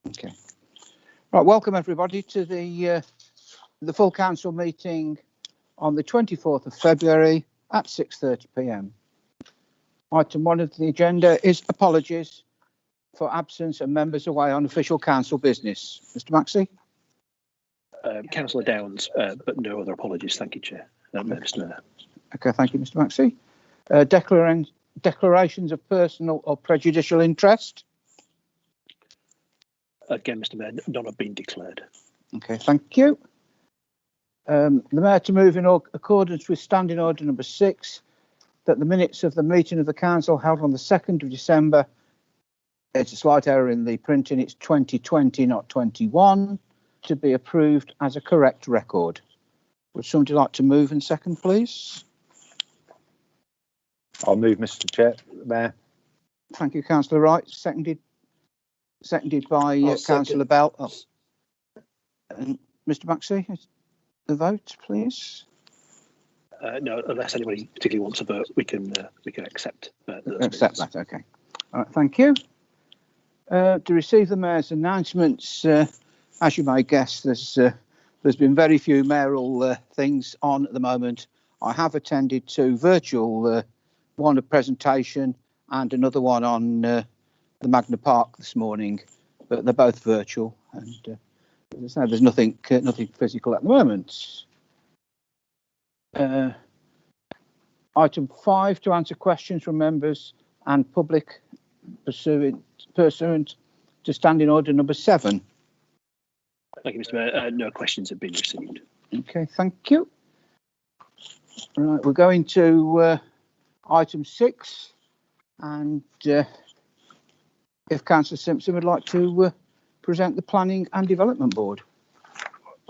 Okay. Right. Welcome everybody to the full council meeting on the 24th of February at 6:30 p.m. Item 1 of the agenda is apologies for absence and members away on official council business. Mr. Maxey? Councillor Downs, but no other apologies. Thank you, Chair. Mr. Mayor. Okay, thank you, Mr. Maxey. Declarations of personal or prejudicial interest? Again, Mr. Mayor, none have been declared. Okay, thank you. The Mayor to move in accordance with Standing Order number 6 that the minutes of the meeting of the council held on the 2nd of December, it's a slight error in the printing, it's 2020, not 21, to be approved as a correct record. Would somebody like to move and second, please? I'll move, Mr. Chair, Mayor. Thank you, Councillor Wright. Seconded by Councillor Bell. Oh. And Mr. Maxey, the vote, please. No, unless anybody particularly wants a vote, we can accept. Accept that. Okay. All right. Thank you. To receive the mayor's announcements, as you may guess, there's been very few mayoral things on at the moment. I have attended two virtual, one a presentation and another one on the Magna Park this morning, but they're both virtual, and as I say, there's nothing physical at the moment. Item 5, to answer questions from members and public pursuant to Standing Order number 7. Thank you, Mr. Mayor. No questions have been received. Okay, thank you. Right, we're going to item 6, and if Councillor Simpson would like to present the Planning and Development Board.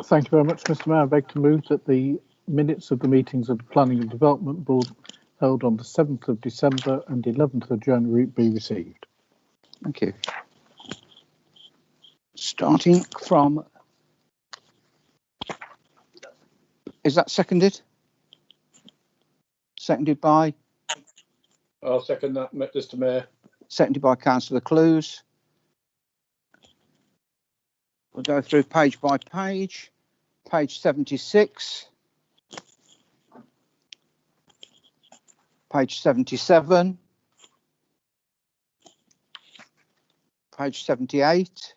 Thank you very much, Mr. Mayor. I beg to move that the minutes of the meetings of the Planning and Development Board held on the 7th of December and 11th of January be received. Thank you. Starting from, is that seconded? Seconded by? I'll second that, Mr. Mayor. Seconded by Councillor Clues. We'll go through page by page. Page 76. Page 77. Page 78.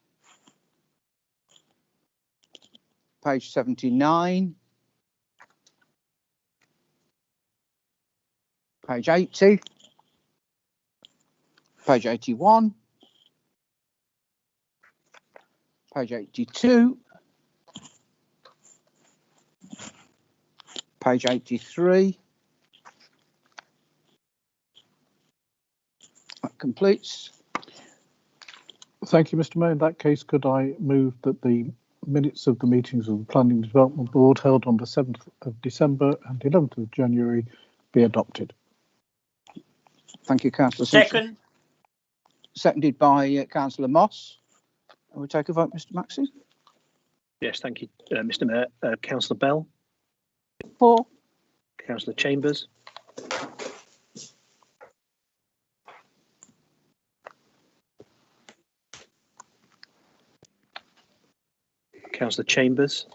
Page 79. Page 80. Page 81. Page 82. Page 83. That completes. Thank you, Mr. Mayor. In that case, could I move that the minutes of the meetings of the Planning and Development Board held on the 7th of December and 11th of January be adopted? Thank you, Councillor Simpson. Second. Seconded by Councillor Moss. And we take a vote, Mr. Maxey. Yes, thank you, Mr. Mayor. Councillor Bell. For. Councillor Chambers. Councillor Chambers.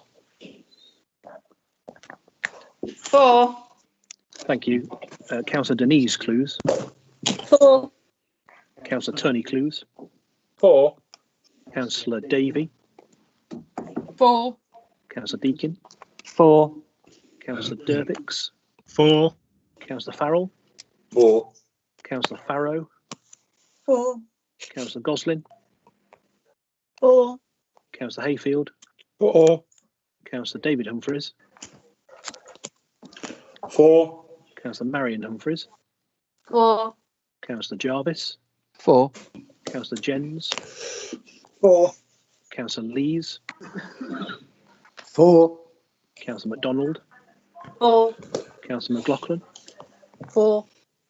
For. Thank you. Councillor Denise Clues. For. Councillor Tony Clues. For. Councillor Davey. For. Councillor Deakin. For. Councillor Durbix. For. Councillor Farrell. For. Councillor Farrow. For. Councillor Goslin. For. Councillor Hayfield. For. Councillor David Humphreys. For. Councillor Marion Humphreys. For. Councillor Jarvis. For. Councillor Jens. For. Councillor Lees. For. Councillor MacDonald. For. Councillor McLaughlin. For.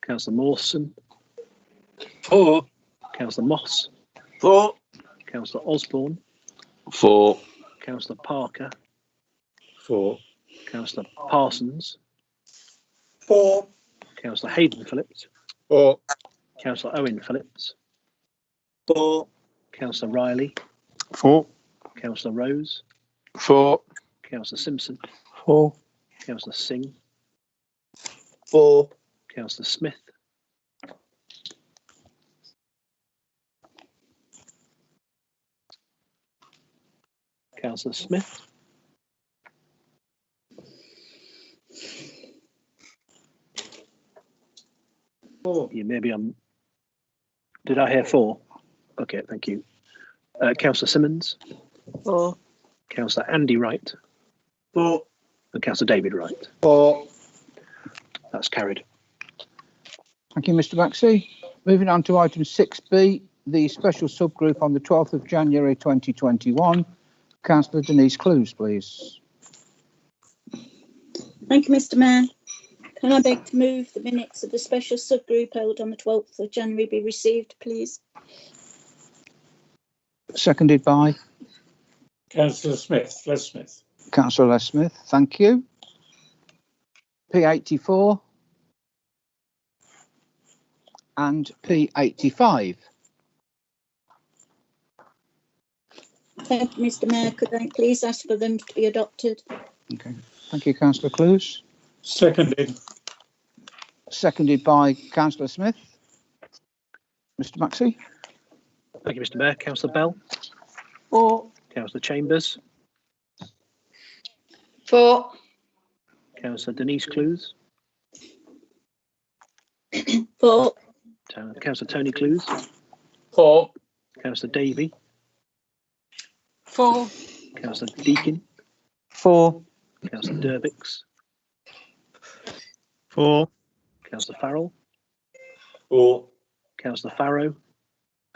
Councillor Mawson. For. Councillor Moss. For. Councillor Osborne. For. Councillor Parker. For. Councillor Parsons. For. Councillor Hayden Phillips. For. Councillor Owen Phillips. For. Councillor Riley. 4. Councillor Rose, 4. Councillor Simpson, 4. Councillor Singh, 4. Councillor Smith, Councillor Smith, you may be on. Did I hear 4? Okay, thank you. Councillor Simmons, 4. Councillor Andy Wright, 4. and Councillor David Wright. 4. That's carried. Thank you, Mr. Maxey. Moving on to item 6B, the special subgroup on the 12th of January 2021. Councillor Denise Clues, please. Thank you, Mr. Mayor. Can I beg to move the minutes of the special subgroup held on the 12th of January be received, please? Seconded by Councillor Smith, Les Smith. Councillor Les Smith. Thank you. P84 and P85. Thank you, Mr. Mayor. Could I please ask for them to be adopted? Okay. Thank you, Councillor Clues. Seconded. Seconded by Councillor Smith. Mr. Maxey. Thank you, Mr. Mayor. Councillor Bell, 4. Councillor Chambers, 4. Councillor Denise Clues, 4. Councillor Tony Clues, 4. Councillor Davey, 4. Councillor Deakin, 4. Councillor Durbix, 4. Councillor Farrell, 4. Councillor Farrow,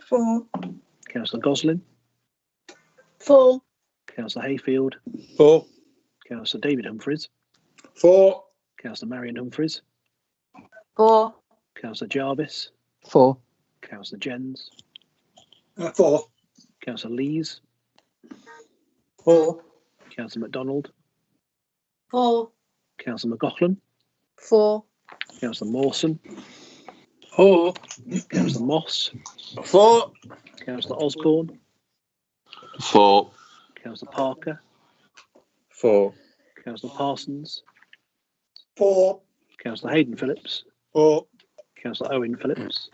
4. Councillor Goslin, 4. Councillor Hayfield, 4. Councillor David Humphreys, 4. Councillor Marion Humphreys, 4. Councillor Jarvis, 4. Councillor Jens, 4. Councillor Lees, 4. Councillor MacDonald, 4. Councillor McLaughlin, 4. Councillor Mawson, 4. Councillor Moss, 4. Councillor Osborne, 4. Councillor Parker, 4. Councillor Parsons, 4. Councillor Hayden Phillips, 4. Councillor Owen Phillips,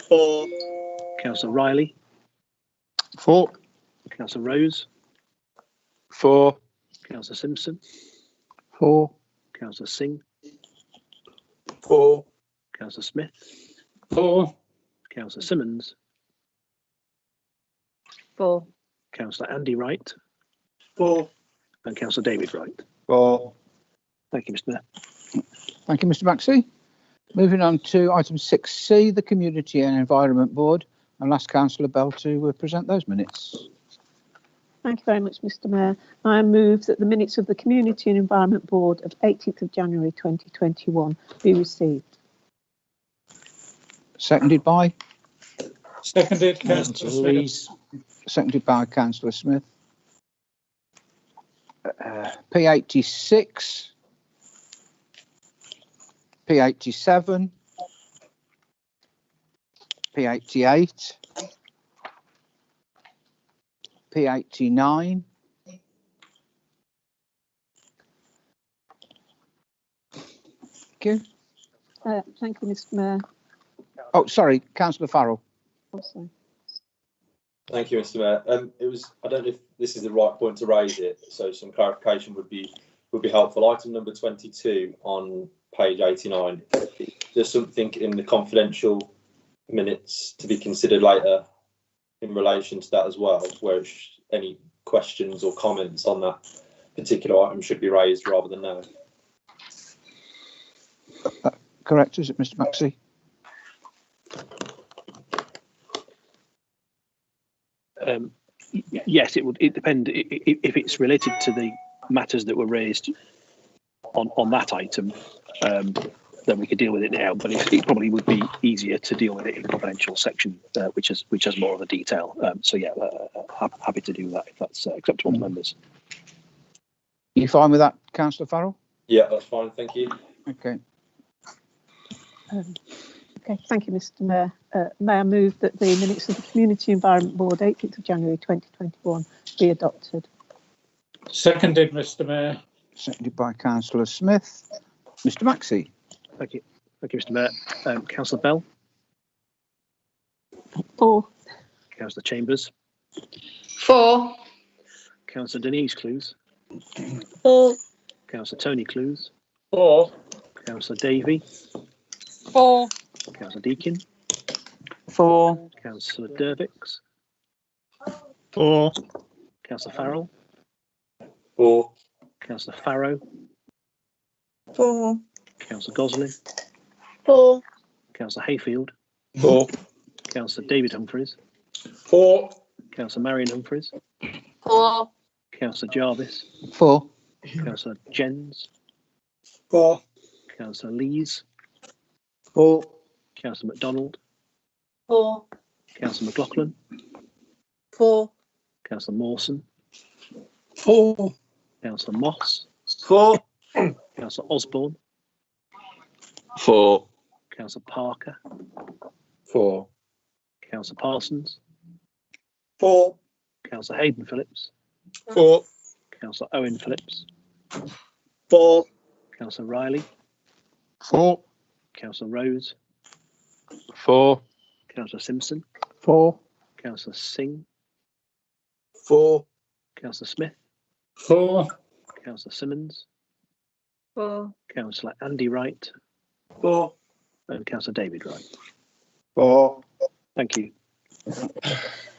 4. Councillor Riley, 4. Councillor Rose, 4. Councillor Simpson, 4. Councillor Singh, 4. Councillor Smith, 4. Councillor Simmons, 4. Councillor Andy Wright, 4. and Councillor David Wright. 4. Thank you, Mr. Mayor. Thank you, Mr. Maxey. Moving on to item 6C, the Community and Environment Board. I'll ask Councillor Bell to present those minutes. Thank you very much, Mr. Mayor. I move that the minutes of the Community and Environment Board of 18th of January 2021 be received. Seconded by? Seconded, Councillor Smith. Seconded by Councillor Smith. P86, P87, P88, P89, thank you. Thank you, Mr. Mayor. Oh, sorry, Councillor Farrell. Also. Thank you, Mr. Mayor. I don't know if this is the right point to raise it, so some clarification would be helpful. Item number 22 on page 89. There's something in the confidential minutes to be considered later in relation to that as well, where any questions or comments on that particular item should be raised rather than now. Correct, is it, Mr. Maxey? Yes, it depend if it's related to the matters that were raised on that item. Then we could deal with it now, but it probably would be easier to deal with it in the confidential section, which has more of the detail. So yeah, happy to do that if that's acceptable to members. You fine with that, Councillor Farrell? Yeah, that's fine. Thank you. Okay. Okay, thank you, Mr. Mayor. May I move that the minutes of the Community Environment Board, 18th of January 2021, be adopted? Seconded, Mr. Mayor. Seconded by Councillor Smith. Mr. Maxey. Thank you. Thank you, Mr. Mayor. Councillor Bell, 4. Councillor Chambers, 4. Councillor Denise Clues, 4. Councillor Tony Clues, 4. Councillor Davey, 4. Councillor Deakin, 4. Councillor Dervix, 4. Councillor Farrell, 4. Councillor Farrow, 4. Councillor Goslin, 4. Councillor Hayfield, 4. Councillor David Humphreys, 4. Councillor Marion Humphreys, 4. Councillor Jarvis, 4. Councillor Jens, 4. Councillor Lees, 4. Councillor MacDonald, 4. Councillor McLaughlin, 4. Councillor Mawson, 4. Councillor Moss, 4. Councillor Osborne, 4. Councillor Parker, 4. Councillor Parsons, 4. Councillor Hayden Phillips, 4. Councillor Owen Phillips, 4. Councillor Riley, 4. Councillor Rose, 4. Councillor Simpson, 4. Councillor Singh, 4. Councillor Smith, 4. Councillor Simmons, 4. Councillor Andy Wright, 4. and Councillor David Wright. 4. Thank you.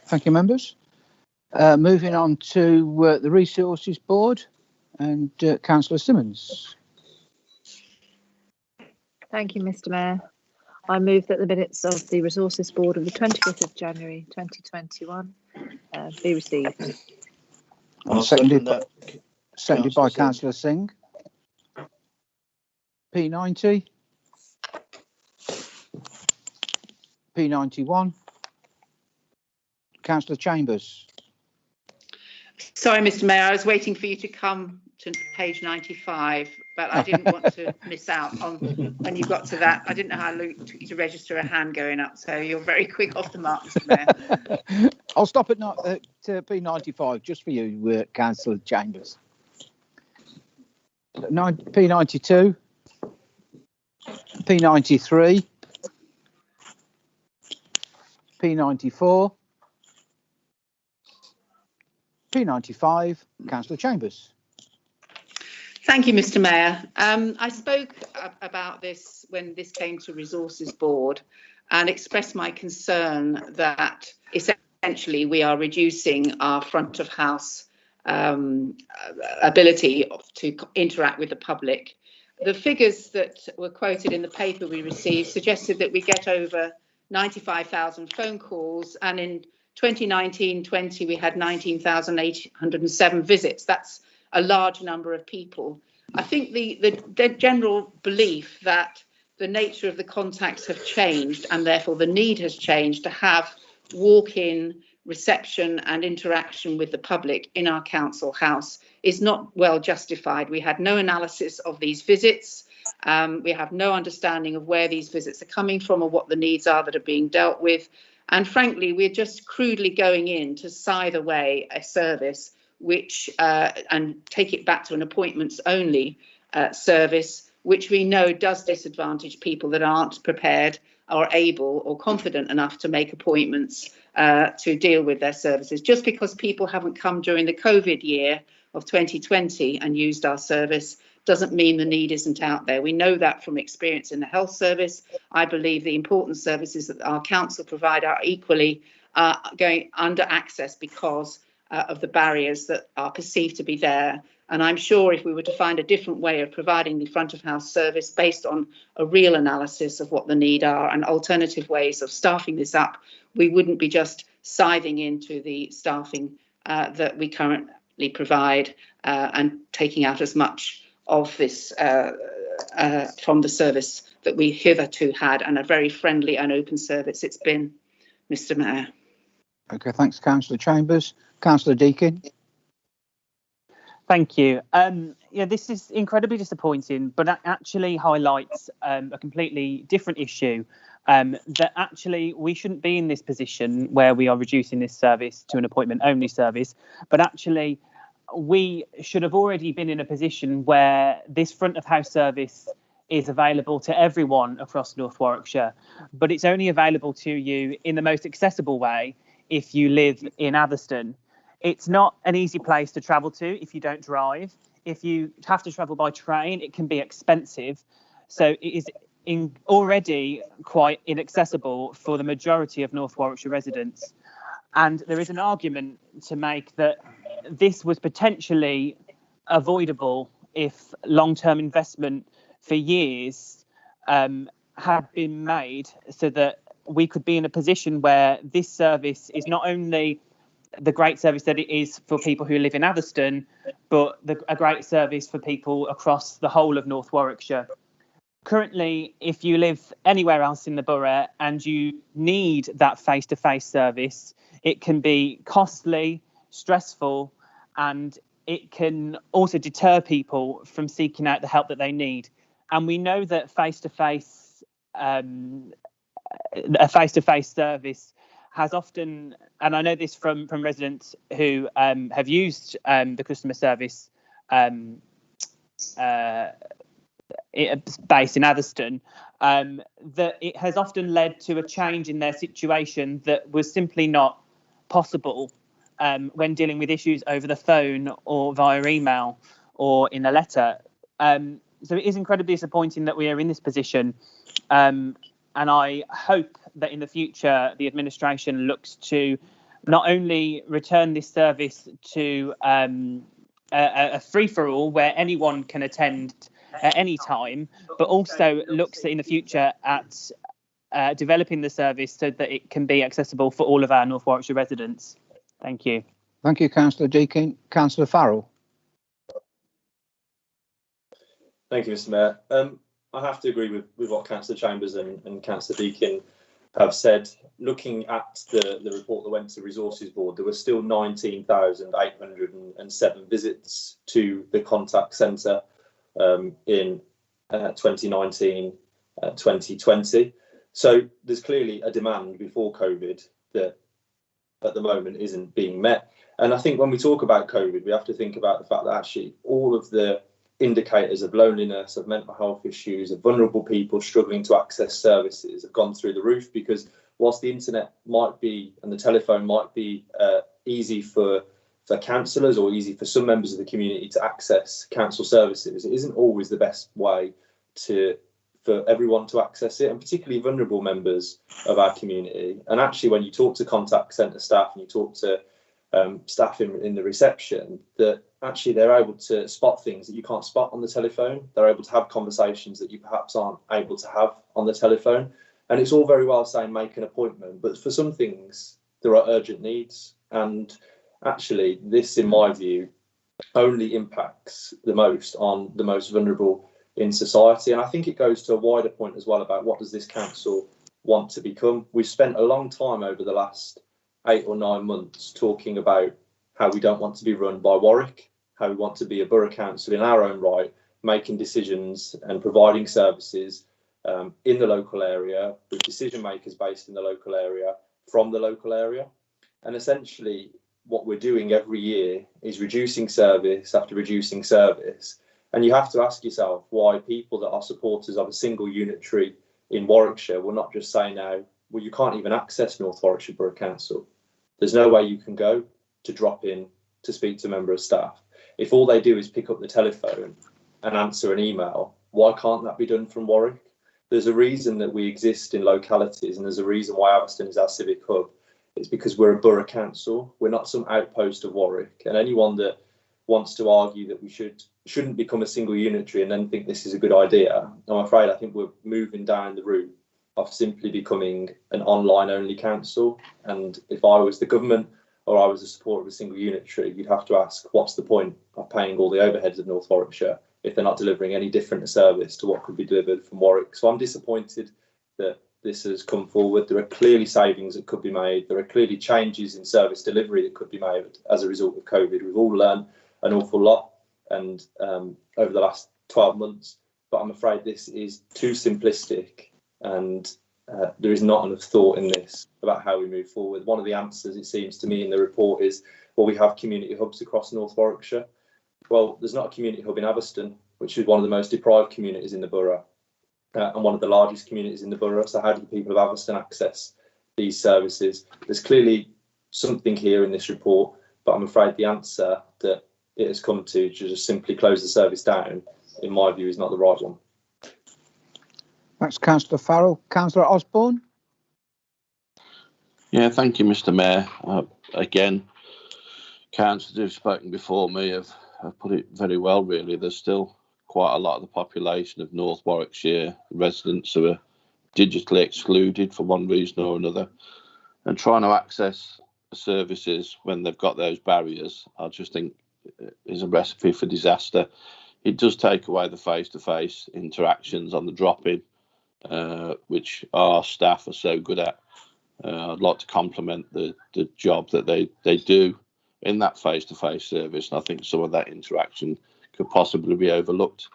Thank you, members. Moving on to the Resources Board and Councillor Simmons. Thank you, Mr. Mayor. I move that the minutes of the Resources Board of the 25th of January 2021 be received. Seconded by Councillor Singh. P90. P91. Councillor Chambers. Sorry, Mr. Mayor, I was waiting for you to come to page 95, but I didn't want to miss out on when you got to that. I didn't know how long it took you to register a hand going up, so you're very quick off the mark, Mr. Mayor. I'll stop at P95 just for you, Councillor Chambers. P92. P93. P94. P95, Councillor Chambers. Thank you, Mr. Mayor. I spoke about this when this came to Resources Board and expressed my concern that essentially we are reducing our front of house ability to interact with the public. The figures that were quoted in the paper we received suggested that we get over 95,000 phone calls, and in 2019-20 we had 19,807 visits. That's a large number of people. I think the general belief that the nature of the contacts have changed and therefore the need has changed to have walk-in reception and interaction with the public in our council house is not well justified. We had no analysis of these visits. We have no understanding of where these visits are coming from or what the needs are that are being dealt with. And frankly, we're just crudely going in to scythe away a service which and take it back to an appointments only service, which we know does disadvantage people that aren't prepared or able or confident enough to make appointments to deal with their services. Just because people haven't come during the COVID year of 2020 and used our service doesn't mean the need isn't out there. We know that from experience in the health service. I believe the important services that our council provide are equally going under access because of the barriers that are perceived to be there. And I'm sure if we were to find a different way of providing the front of house service based on a real analysis of what the need are and alternative ways of staffing this up, we wouldn't be just scything into the staffing that we currently provide and taking out as much of this from the service that we hitherto had, and a very friendly and open service it's been, Mr. Mayor. Okay, thanks, Councillor Chambers. Councillor Deakin. Thank you. Yeah, this is incredibly disappointing, but it actually highlights a completely different issue, that actually we shouldn't be in this position where we are reducing this service to an appointment-only service, but actually we should have already been in a position where this front-of-house service is available to everyone across North Warwickshire, but it's only available to you in the most accessible way if you live in Atherstone. It's not an easy place to travel to if you don't drive. If you have to travel by train, it can be expensive. So it is already quite inaccessible for the majority of North Warwickshire residents. And there is an argument to make that this was potentially avoidable if long-term investment for years had been made, so that we could be in a position where this service is not only the great service that it is for people who live in Atherstone, but a great service for people across the whole of North Warwickshire. Currently, if you live anywhere else in the borough and you need that face-to-face service, it can be costly, stressful, and it can also deter people from seeking out the help that they need. And we know that a face-to-face service has often, and I know this from residents who have used the customer service based in Atherstone, that it has often led to a change in their situation that was simply not possible when dealing with issues over the phone or via email or in a letter. So it is incredibly disappointing that we are in this position. And I hope that in the future, the administration looks to not only return this service to a free-for-all where anyone can attend at any time, but also looks in the future at developing the service so that it can be accessible for all of our North Warwickshire residents. Thank you. Thank you, Councillor Deakin. Councillor Farrell. Thank you, Mr. Mayor. I have to agree with what Councillor Chambers and Councillor Deakin have said. Looking at the report that went to the Resources Board, there were still 19,807 visits to the contact centre in 2019-2020. So there's clearly a demand before COVID that at the moment isn't being met. And I think when we talk about COVID, we have to think about the fact that actually all of the indicators of loneliness, of mental health issues, of vulnerable people struggling to access services have gone through the roof, because whilst the internet might be and the telephone might be easy for councillors or easy for some members of the community to access council services, it isn't always the best way for everyone to access it, and particularly vulnerable members of our community. And actually, when you talk to contact centre staff and you talk to staff in the reception, that actually they're able to spot things that you can't spot on the telephone. They're able to have conversations that you perhaps aren't able to have on the telephone. And it's all very well saying make an appointment, but for some things there are urgent needs. And actually this, in my view, only impacts the most on the most vulnerable in society. And I think it goes to a wider point as well about what does this council want to become. We've spent a long time over the last 8 or 9 months talking about how we don't want to be run by Warwick, how we want to be a borough council in our own right, making decisions and providing services in the local area, with decision makers based in the local area, from the local area. And essentially what we're doing every year is reducing service after reducing service. And you have to ask yourself why people that are supporters of a single unitary in Warwickshire will not just say now, well, you can't even access North Warwickshire Borough Council. There's no way you can go to drop in to speak to a member of staff. If all they do is pick up the telephone and answer an email, why can't that be done from Warwick? There's a reason that we exist in localities, and there's a reason why Atherstone is our civic hub. It's because we're a borough council. We're not some outpost of Warwick. And anyone that wants to argue that we shouldn't become a single unitary and then think this is a good idea, I'm afraid I think we're moving down the route of simply becoming an online only council. And if I was the government or I was a supporter of a single unitary, you'd have to ask, what's the point of paying all the overheads of North Warwickshire if they're not delivering any different a service to what could be delivered from Warwick? So I'm disappointed that this has come forward. There are clearly savings that could be made. There are clearly changes in service delivery that could be made as a result of COVID. We've all learned an awful lot and over the last 12 months, but I'm afraid this is too simplistic and there is not enough thought in this about how we move forward. One of the answers, it seems to me, in the report is, well, we have community hubs across North Warwickshire. Well, there's not a community hub in Atherstone, which is one of the most deprived communities in the borough and one of the largest communities in the borough. So how do the people of Atherstone access these services? There's clearly something here in this report, but I'm afraid the answer that it has come to just simply close the service down, in my view, is not the right one. Thanks, Councillor Farrell. Councillor Osborne. Yeah, thank you, Mr. Mayor. Again, councillors who've spoken before me have put it very well, really. There's still quite a lot of the population of North Warwickshire residents who are digitally excluded for one reason or another, and trying to access services when they've got those barriers, I just think is a recipe for disaster. It does take away the face-to-face interactions on the drop-in, which our staff are so good at. I'd like to compliment the job that they do in that face-to-face service, and I think some of that interaction could possibly be overlooked.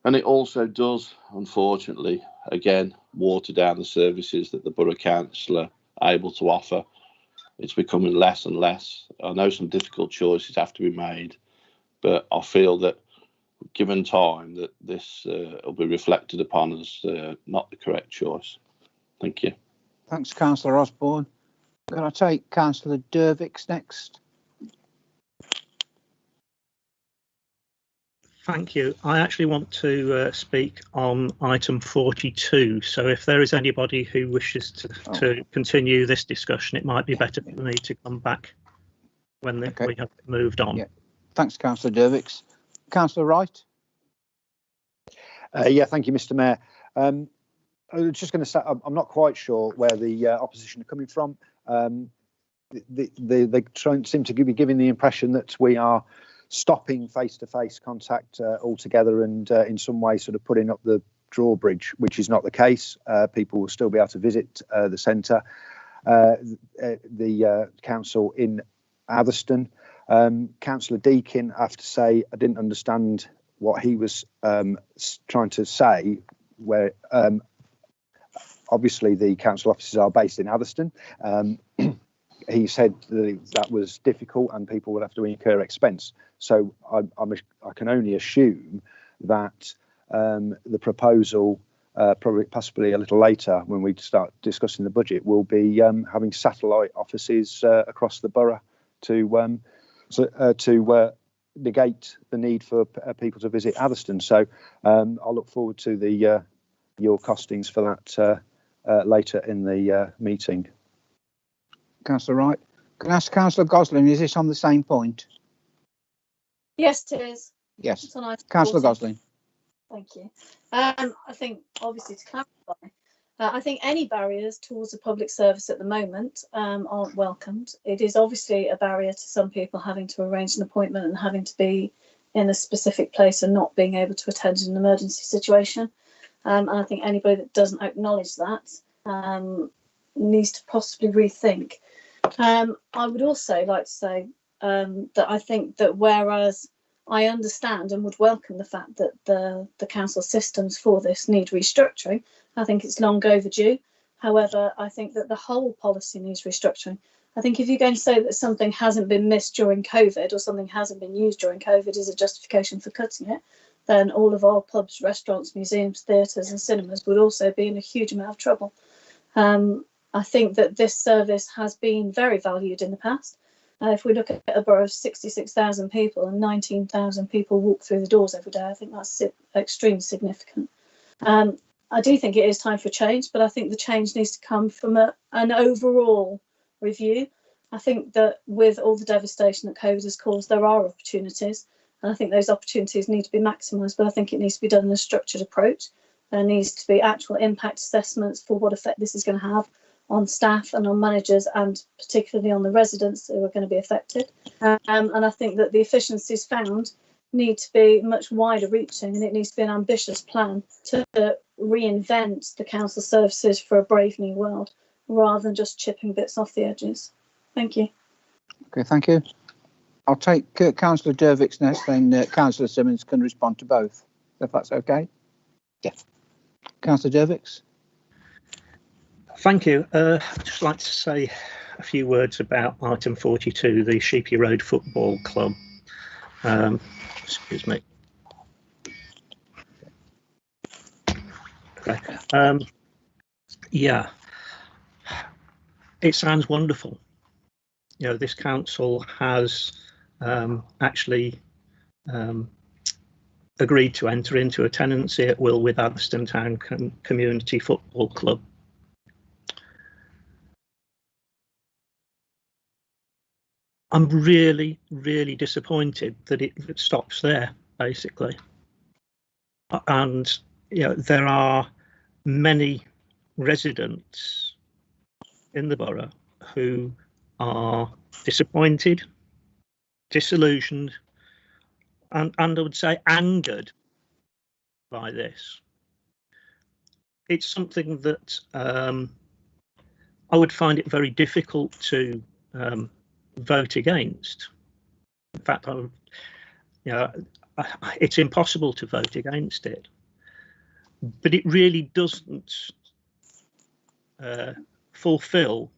And it also does, unfortunately, again, water down the services that the Borough Council are able to offer. It's becoming less and less. I know some difficult choices have to be made, but I feel that given time, that this will be reflected upon as not the correct choice. Thank you. Thanks, Councillor Osborne. Can I take Councillor Dervix next? Thank you. I actually want to speak on item 42. So if there is anybody who wishes to continue this discussion, it might be better for me to come back when we have moved on. Yeah. Thanks, Councillor Dervix. Councillor Wright. Yeah, thank you, Mr. Mayor. I was just going to say, I'm not quite sure where the opposition are coming from. They seem to be giving the impression that we are stopping face-to-face contact altogether and in some way sort of putting up the drawbridge, which is not the case. People will still be able to visit the centre. The council in Atherstone. Councillor Deakin, I have to say, I didn't understand what he was trying to say, where obviously the council offices are based in Atherstone. He said that was difficult and people would have to incur expense. So I can only assume that the proposal, possibly a little later when we start discussing the budget, will be having satellite offices across the borough to negate the need for people to visit Atherstone. So I'll look forward to your costings for that later in the meeting. Councillor Wright. Can I ask Councillor Gosling, is this on the same point? Yes, it is. Yes. Councillor Gosling. Thank you. I think, obviously, to clarify, I think any barriers towards a public service at the moment aren't welcomed. It is obviously a barrier to some people having to arrange an appointment and having to be in a specific place and not being able to attend an emergency situation. And I think anybody that doesn't acknowledge that needs to possibly rethink. I would also like to say that I think that whereas I understand and would welcome the fact that the council systems for this need restructuring, I think it's long overdue. However, I think that the whole policy needs restructuring. I think if you're going to say that something hasn't been missed during COVID or something hasn't been used during COVID as a justification for cutting it, then all of our pubs, restaurants, museums, theatres and cinemas would also be in a huge amount of trouble. I think that this service has been very valued in the past. If we look at a borough of 66,000 people and 19,000 people walk through the doors every day, I think that's extremely significant. I do think it is time for change, but I think the change needs to come from an overall review. I think that with all the devastation that COVID has caused, there are opportunities, and I think those opportunities need to be maximised, but I think it needs to be done in a structured approach. There needs to be actual impact assessments for what effect this is going to have on staff and on managers, and particularly on the residents who are going to be affected. And I think that the efficiencies found need to be much wider reaching, and it needs to be an ambitious plan to reinvent the council services for a brave new world, rather than just chipping bits off the edges. Thank you. Okay, thank you. I'll take Councillor Dervix next, then Councillor Simmons can respond to both, if that's okay. Yeah. Councillor Dervix. Thank you. I'd just like to say a few words about item 42, the Sheepy Road Football Club. Excuse me. Okay. Yeah, it sounds wonderful. You know, this council has actually agreed to enter into a tenancy at will with Atherstone Town Community Football Club. I'm really, really disappointed that it stops there, basically. And you know, there are many residents in the borough who are disappointed, disillusioned, and I would say angered by this. It's something that I would find it very difficult to vote against. In fact, it's impossible to vote against it. But it really doesn't fulfil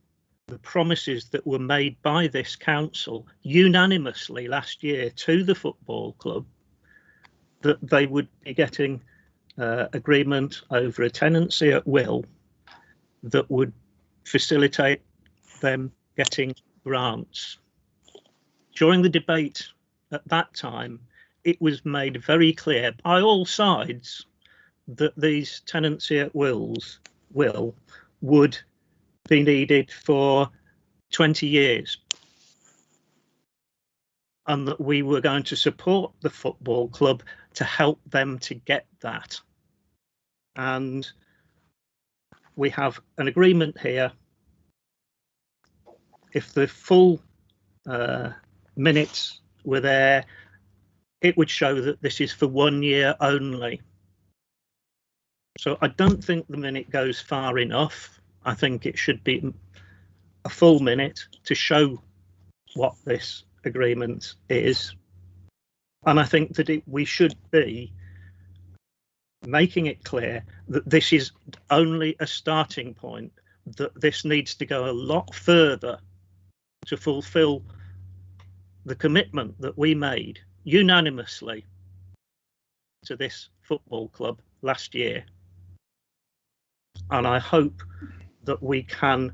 the promises that were made by this council unanimously last year to the football club, that they would be getting agreement over a tenancy at will that would facilitate them getting grants. During the debate at that time, it was made very clear by all sides that these tenancy at wills would be needed for 20 years, and that we were going to support the football club to help them to get that. And we have an agreement here. If the full minutes were there, it would show that this is for 1 year only. So I don't think the minute goes far enough. I think it should be a full minute to show what this agreement is. And I think that we should be making it clear that this is only a starting point, that this needs to go a lot further to fulfill the commitment that we made unanimously to this football club last year. And I hope that we can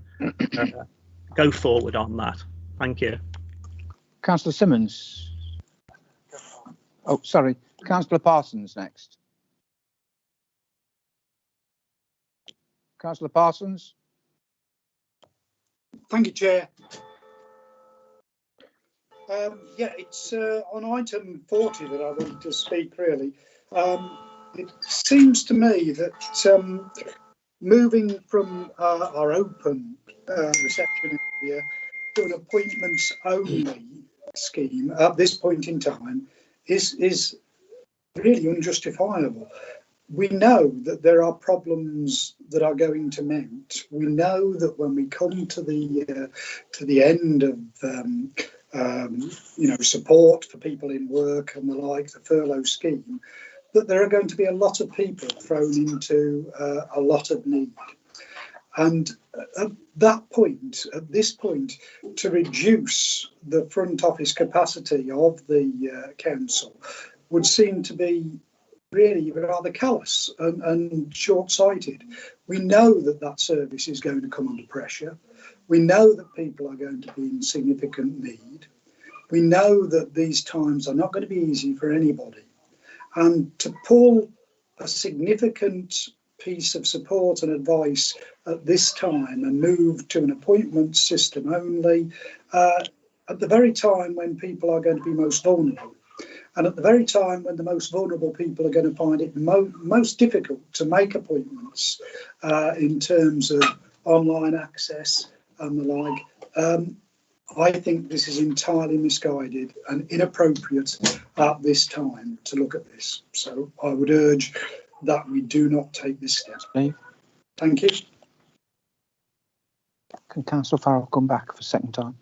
go forward on that. Thank you. Councillor Simmons. Oh, sorry. Councillor Parsons next. Councillor Parsons. Thank you, Chair. Yeah, it's on item 40 that I wanted to speak, really. It seems to me that moving from our open reception area to an appointments only scheme at this point in time is really unjustifiable. We know that there are problems that are going to mount. We know that when we come to the end of support for people in work and the like, the furlough scheme, that there are going to be a lot of people thrown into a lot of need. And at this point, to reduce the front office capacity of the council would seem to be really rather callous and short-sighted. We know that service is going to come under pressure. We know that people are going to be in significant need. We know that these times are not going to be easy for anybody. And to pull a significant piece of support and advice at this time and move to an appointment system only at the very time when people are going to be most vulnerable, and at the very time when the most vulnerable people are going to find it most difficult to make appointments in terms of online access and the like, I think this is entirely misguided and inappropriate at this time to look at this. So I would urge that we do not take this step. Thank you. Can Councillor Farrell come back for a second time?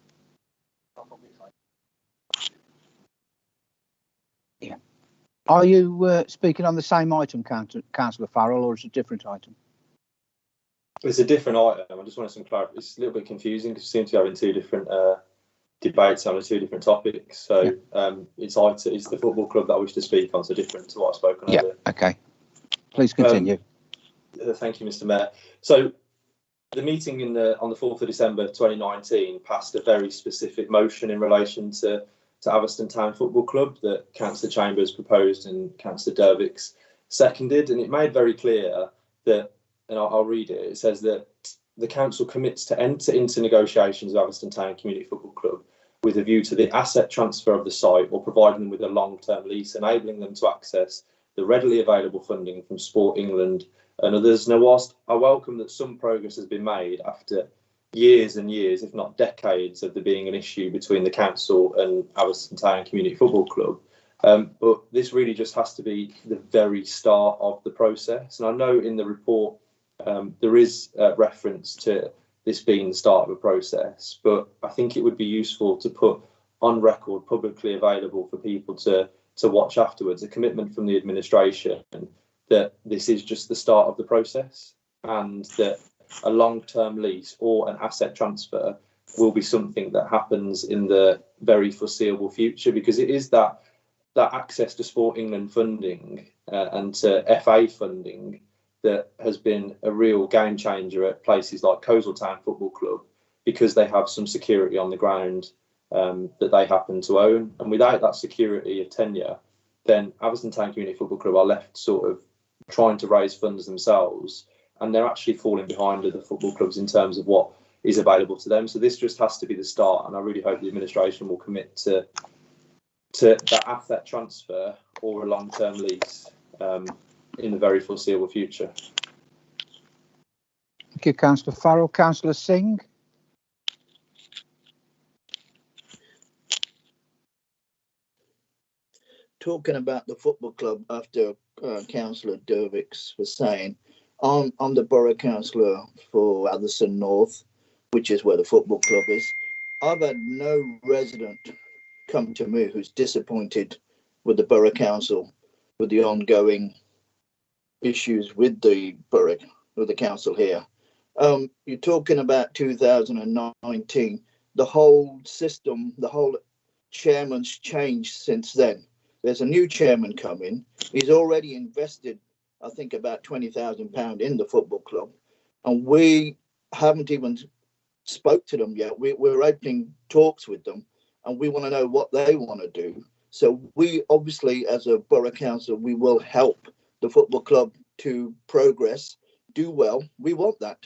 Yeah. Are you speaking on the same item, Councillor Farrell, or is it a different item? It's a different item. I just wanted some clarity. It's a little bit confusing because we seem to be having two different debates on two different topics. So it's the football club that I wish to speak on, so different to what I've spoken on. Yeah, okay. Please continue. Thank you, Mr. Mayor. So the meeting on the 4th of December 2019 passed a very specific motion in relation to Atherstone Town Football Club that Councillor Chambers proposed and Councillor Dervick's seconded, and it made very clear that, and I'll read it, it says that the council commits to enter into negotiations with Atherstone Town Community Football Club with a view to the asset transfer of the site or providing them with a long-term lease, enabling them to access the readily available funding from Sport England and others. Now, whilst I welcome that some progress has been made after years and years, if not decades, of there being an issue between the council and Atherstone Town Community Football Club, but this really just has to be the very start of the process. And I know in the report there is reference to this being the start of a process, but I think it would be useful to put on record, publicly available for people to watch afterwards, a commitment from the administration that this is just the start of the process and that a long-term lease or an asset transfer will be something that happens in the very foreseeable future, because it is that access to Sport England funding and to FA funding that has been a real game changer at places like Coleshill Town Football Club, because they have some security on the ground that they happen to own. And without that security of tenure, then Atherstone Town Community Football Club are left sort of trying to raise funds themselves, and they're actually falling behind other football clubs in terms of what is available to them. So this just has to be the start, and I really hope the administration will commit to that asset transfer or a long-term lease in the very foreseeable future. Thank you, Councillor Farrell. Councillor Singh. Talking about the football club after Councillor Dervick's was saying, I'm the borough councillor for Atherstone North, which is where the football club is. I've had no resident come to me who's disappointed with the borough council, with the ongoing issues with the borough, with the council here. You're talking about 2019. The whole system, the whole chairman's changed since then. There's a new chairman coming. He's already invested, I think, about £20,000 in the football club, and we haven't even spoke to them yet. We're opening talks with them, and we want to know what they want to do. So we obviously, as a borough council, we will help the football club to progress, do well. We want that,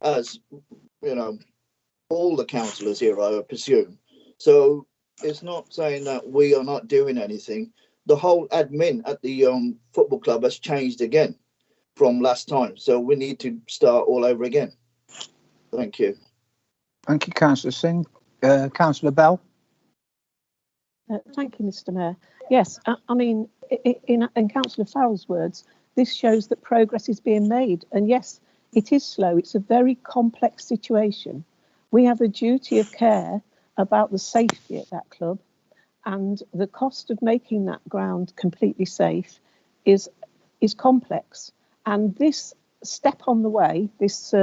as you know, all the councillors here, I presume. So it's not saying that we are not doing anything. The whole admin at the football club has changed again from last time. So we need to start all over again. Thank you. Thank you, Councillor Singh. Councillor Bell. Thank you, Mr. Mayor. Yes, I mean, in Councillor Farrell's words, this shows that progress is being made. And yes, it is slow. It's a very complex situation. We have a duty of care about the safety at that club, and the cost of making that ground completely safe is complex. And this step on the way, this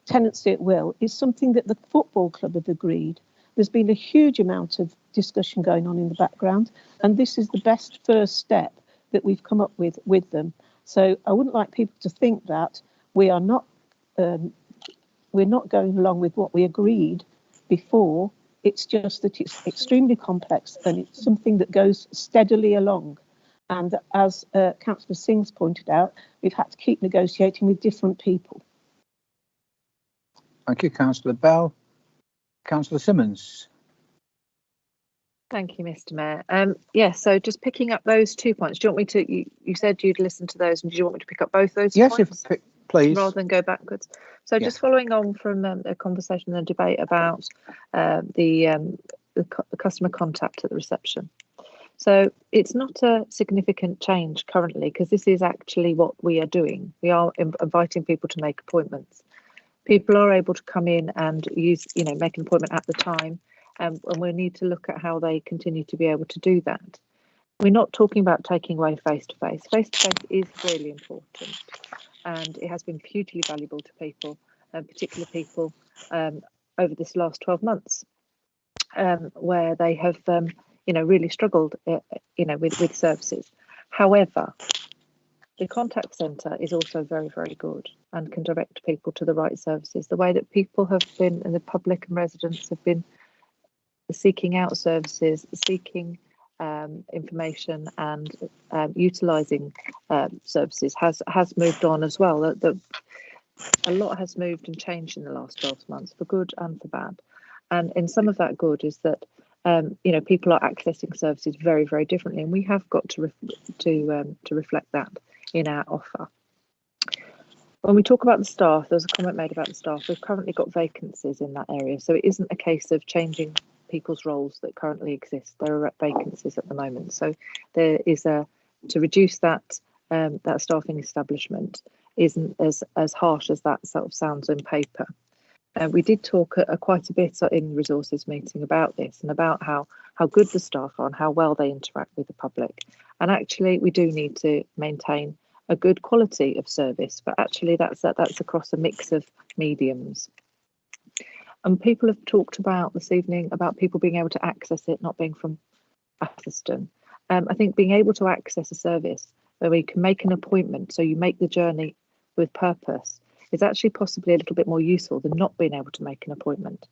tenancy at will, is something that the football club have agreed. There's been a huge amount of discussion going on in the background, and this is the best first step that we've come up with them. So I wouldn't like people to think that we're not going along with what we agreed before. It's just that it's extremely complex, and it's something that goes steadily along. And as Councillor Singh's pointed out, we've had to keep negotiating with different people. Thank you, Councillor Bell. Councillor Simmons. Thank you, Mr. Mayor. Yeah, so just picking up those 2 points. Do you want me to? You said you'd listen to those, and do you want me to pick up both those points? Yes, please. Rather than go backwards. So just following on from a conversation and a debate about the customer contact at the reception. So it's not a significant change currently, because this is actually what we are doing. We are inviting people to make appointments. People are able to come in and make an appointment at the time, and we need to look at how they continue to be able to do that. We're not talking about taking away face-to-face. Face-to-face is really important, and it has been hugely valuable to people particular people over this last 12 months, where they have, really struggled, with services. However, the contact centre is also very, very good and can direct people to the right services. The way that people have been, and the public and residents have been seeking out services, seeking information, and utilising services has moved on as well. A lot has moved and changed in the last 12 months, for good and for bad. And in some of that good is that people are accessing services very, very differently, and we have got to reflect that in our offer. When we talk about the staff, there was a comment made about the staff. We've currently got vacancies in that area, so it isn't a case of changing people's roles that currently exist. There are vacancies at the moment, so there is to reduce that staffing establishment isn't as harsh as that sort of sounds on paper. We did talk quite a bit in the resources meeting about this and about how good the staff are and how well they interact with the public. And actually, we do need to maintain a good quality of service, but actually that's across a mix of mediums. And people have talked about this evening about people being able to access it, not being from Atherstone. I think being able to access a service where we can make an appointment, so you make the journey with purpose, is actually possibly a little bit more useful than not being able to make an appointment.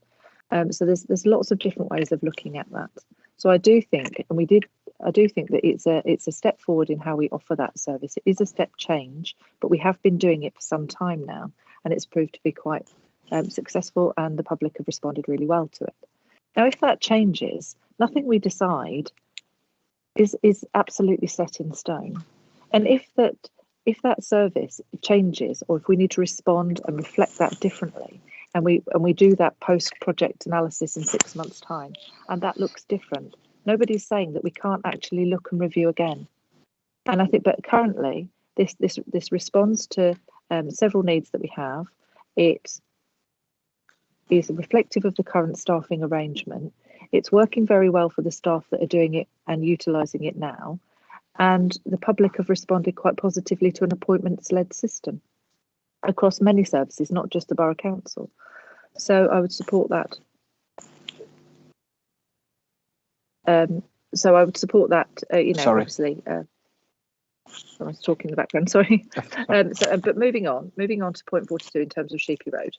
So there's lots of different ways of looking at that. So I do think that it's a step forward in how we offer that service. It is a step change, but we have been doing it for some time now, and it's proved to be quite successful, and the public have responded really well to it. Now, if that changes, nothing we decide is absolutely set in stone. And if that service changes, or if we need to respond and reflect that differently, and we do that post-project analysis in 6 months' time, and that looks different, nobody's saying that we can't actually look and review again. And I think, but currently, this responds to several needs that we have. It is reflective of the current staffing arrangement. It's working very well for the staff that are doing it and utilising it now. And the public have responded quite positively to an appointments-led system across many services, not just the Borough Council. So I would support that. Sorry. Obviously, I was talking in the background, sorry. But moving on to point 42 in terms of Sheepy Road.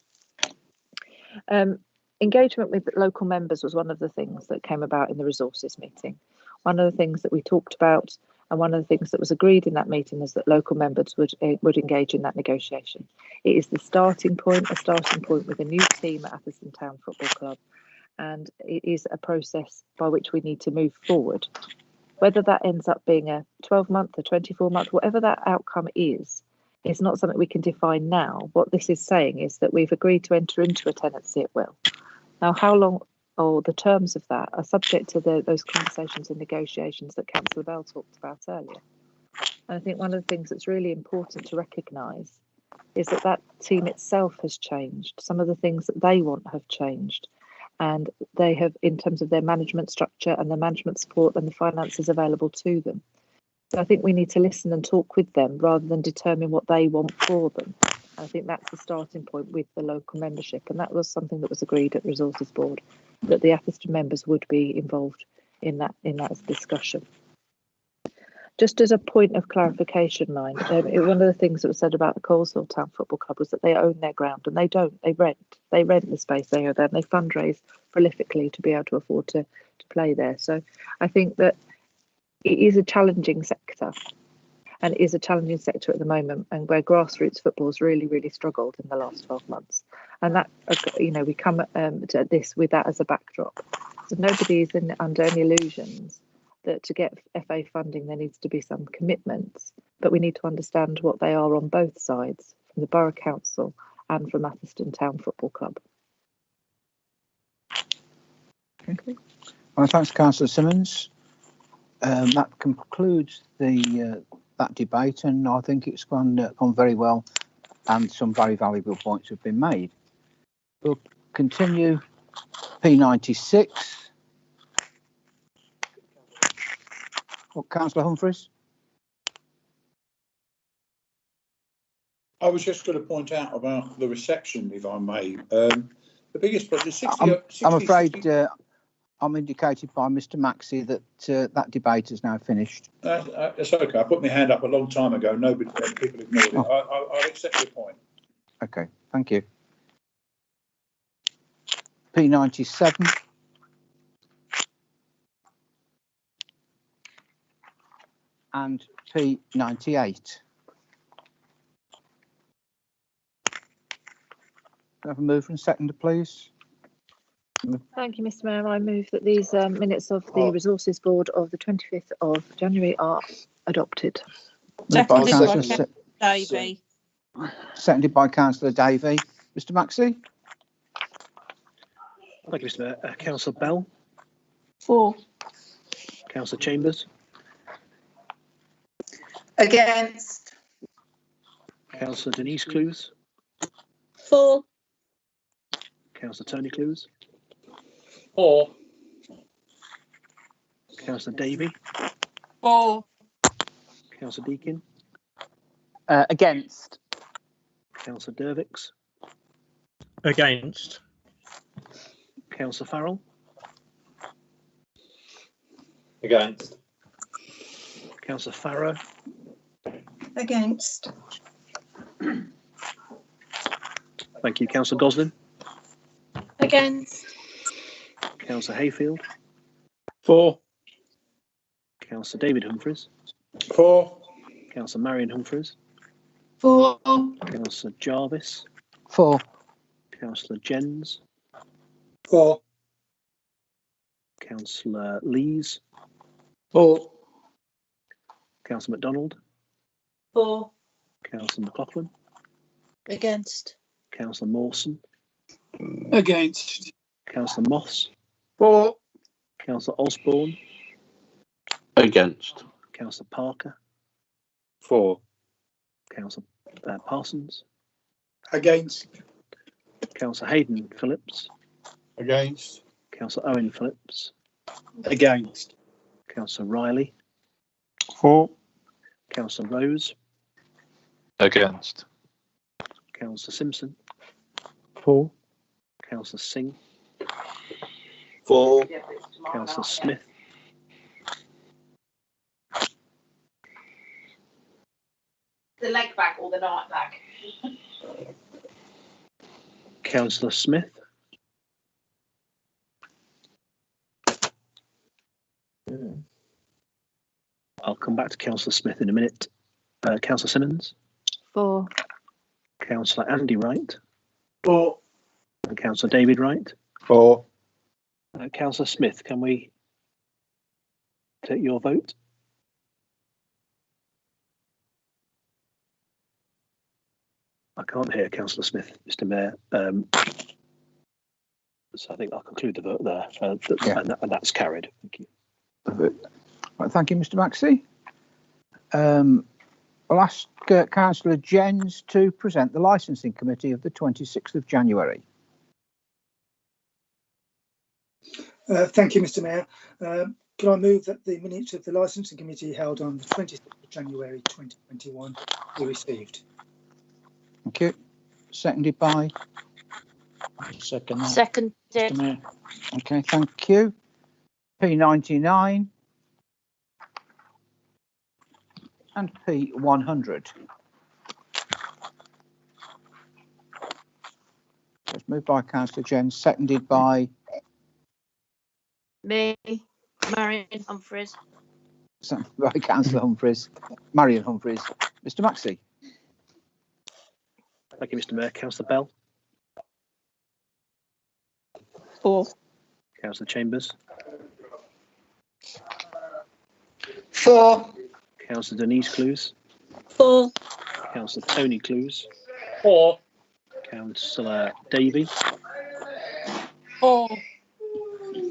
Engagement with local members was one of the things that came about in the resources meeting. One of the things that we talked about, and one of the things that was agreed in that meeting, is that local members would engage in that negotiation. It is a starting point with a new team at Atherstone Town Football Club, and it is a process by which we need to move forward. Whether that ends up being a 12-month, a 24-month, whatever that outcome is, it's not something we can define now. What this is saying is that we've agreed to enter into a tenancy at will. Now, how long, or the terms of that, are subject to those conversations and negotiations that Councillor Bell talked about earlier. And I think one of the things that's really important to recognise is that team itself has changed. Some of the things that they want have changed, and they have, in terms of their management structure and the management support and the finances available to them. So I think we need to listen and talk with them rather than determine what they want for them. I think that's the starting point with the local membership, and that was something that was agreed at the Resources Board, that the Atherstone members would be involved in that discussion. Just as a point of clarification, one of the things that was said about the Coleshill Town Football Club was that they own their ground, and they don't. They rent the space they are there, and they fundraise prolifically to be able to afford to play there. So I think that it is a challenging sector, and it is a challenging sector at the moment, and where grassroots football has really, really struggled in the last 12 months. And that, we come to this with that as a backdrop. So nobody is under any illusions that to get FA funding, there needs to be some commitments, but we need to understand what they are on both sides, from the Borough Council and from Atherstone Town Football Club. Okay. Well, thanks, Councillor Simmons. That concludes that debate, and I think it's gone very well, and some very valuable points have been made. We'll continue P96. Councillor Humphreys. I was just going to point out about the reception, if I may. The biggest problem, 60, I'm afraid I'm indicated by Mr. Maxey that that debate is now finished. It's okay. I put my hand up a long time ago. People ignored it. I'll accept your point. Okay, thank you. P97. And P98. Have a mover and seconder, please. Thank you, Mr. Mayor. I move that these minutes of the Resources Board of the 25th of January are adopted. Seconded by Councillor Davey. Seconded by Councillor Davey. Mr. Maxey? Thank you, Mr. Mayor. Councillor Bell? For. Councillor Chambers? Against. Councillor Denise Clues? For. Councillor Tony Clues? For. Councillor Davey? For. Councillor Deakin? Against. Councillor Dervix? Against. Councillor Farrell? Against. Councillor Farrow? Against. Thank you. Councillor Goslin? Against. Councillor Hayfield? For. Councillor David Humphreys? For. Councillor Marion Humphreys? For. Councillor Jarvis? For. Councillor Jens? For. Councillor Lees? For. Councillor MacDonald? For. Councillor McLaughlin? Against. Councillor Mawson? Against. Councillor Moss? For. Councillor Osborne? Against. Councillor Parker? For. Councillor Parsons? Against. Councillor Hayden Phillips? Against. Councillor Owen Phillips? Against. Councillor Riley? For. Councillor Rose? Against. Councillor Simpson? For. Councillor Singh? For. Councillor Smith? The leg back or the night back? Councillor Smith? I'll come back to Councillor Smith in a minute. Councillor Simmons? For. Councillor Andy Wright? For. And Councillor David Wright? For. Councillor Smith, can we take your vote? I can't hear Councillor Smith, Mr. Mayor. So I think I'll conclude the vote there, and that's carried. Thank you. Right, thank you, Mr. Maxey. I'll ask Councillor Jens to present the licensing committee of the 26th of January. Thank you, Mr. Mayor. Can I move that the minutes of the licensing committee held on the 26th of January 2021 be received? Thank you. Seconded by? Seconded. Mr. Mayor. Okay, thank you. P99 and P100. It's moved by Councillor Jens, seconded by? Me, Marion Humphreys. Seconded by Councillor Humphreys, Marion Humphreys. Mr. Maxey. Thank you, Mr. Mayor. Councillor Bell? For. Councillor Chambers? For. Councillor Denise Clues? For. Councillor Tony Clues? For. Councillor Davey? For.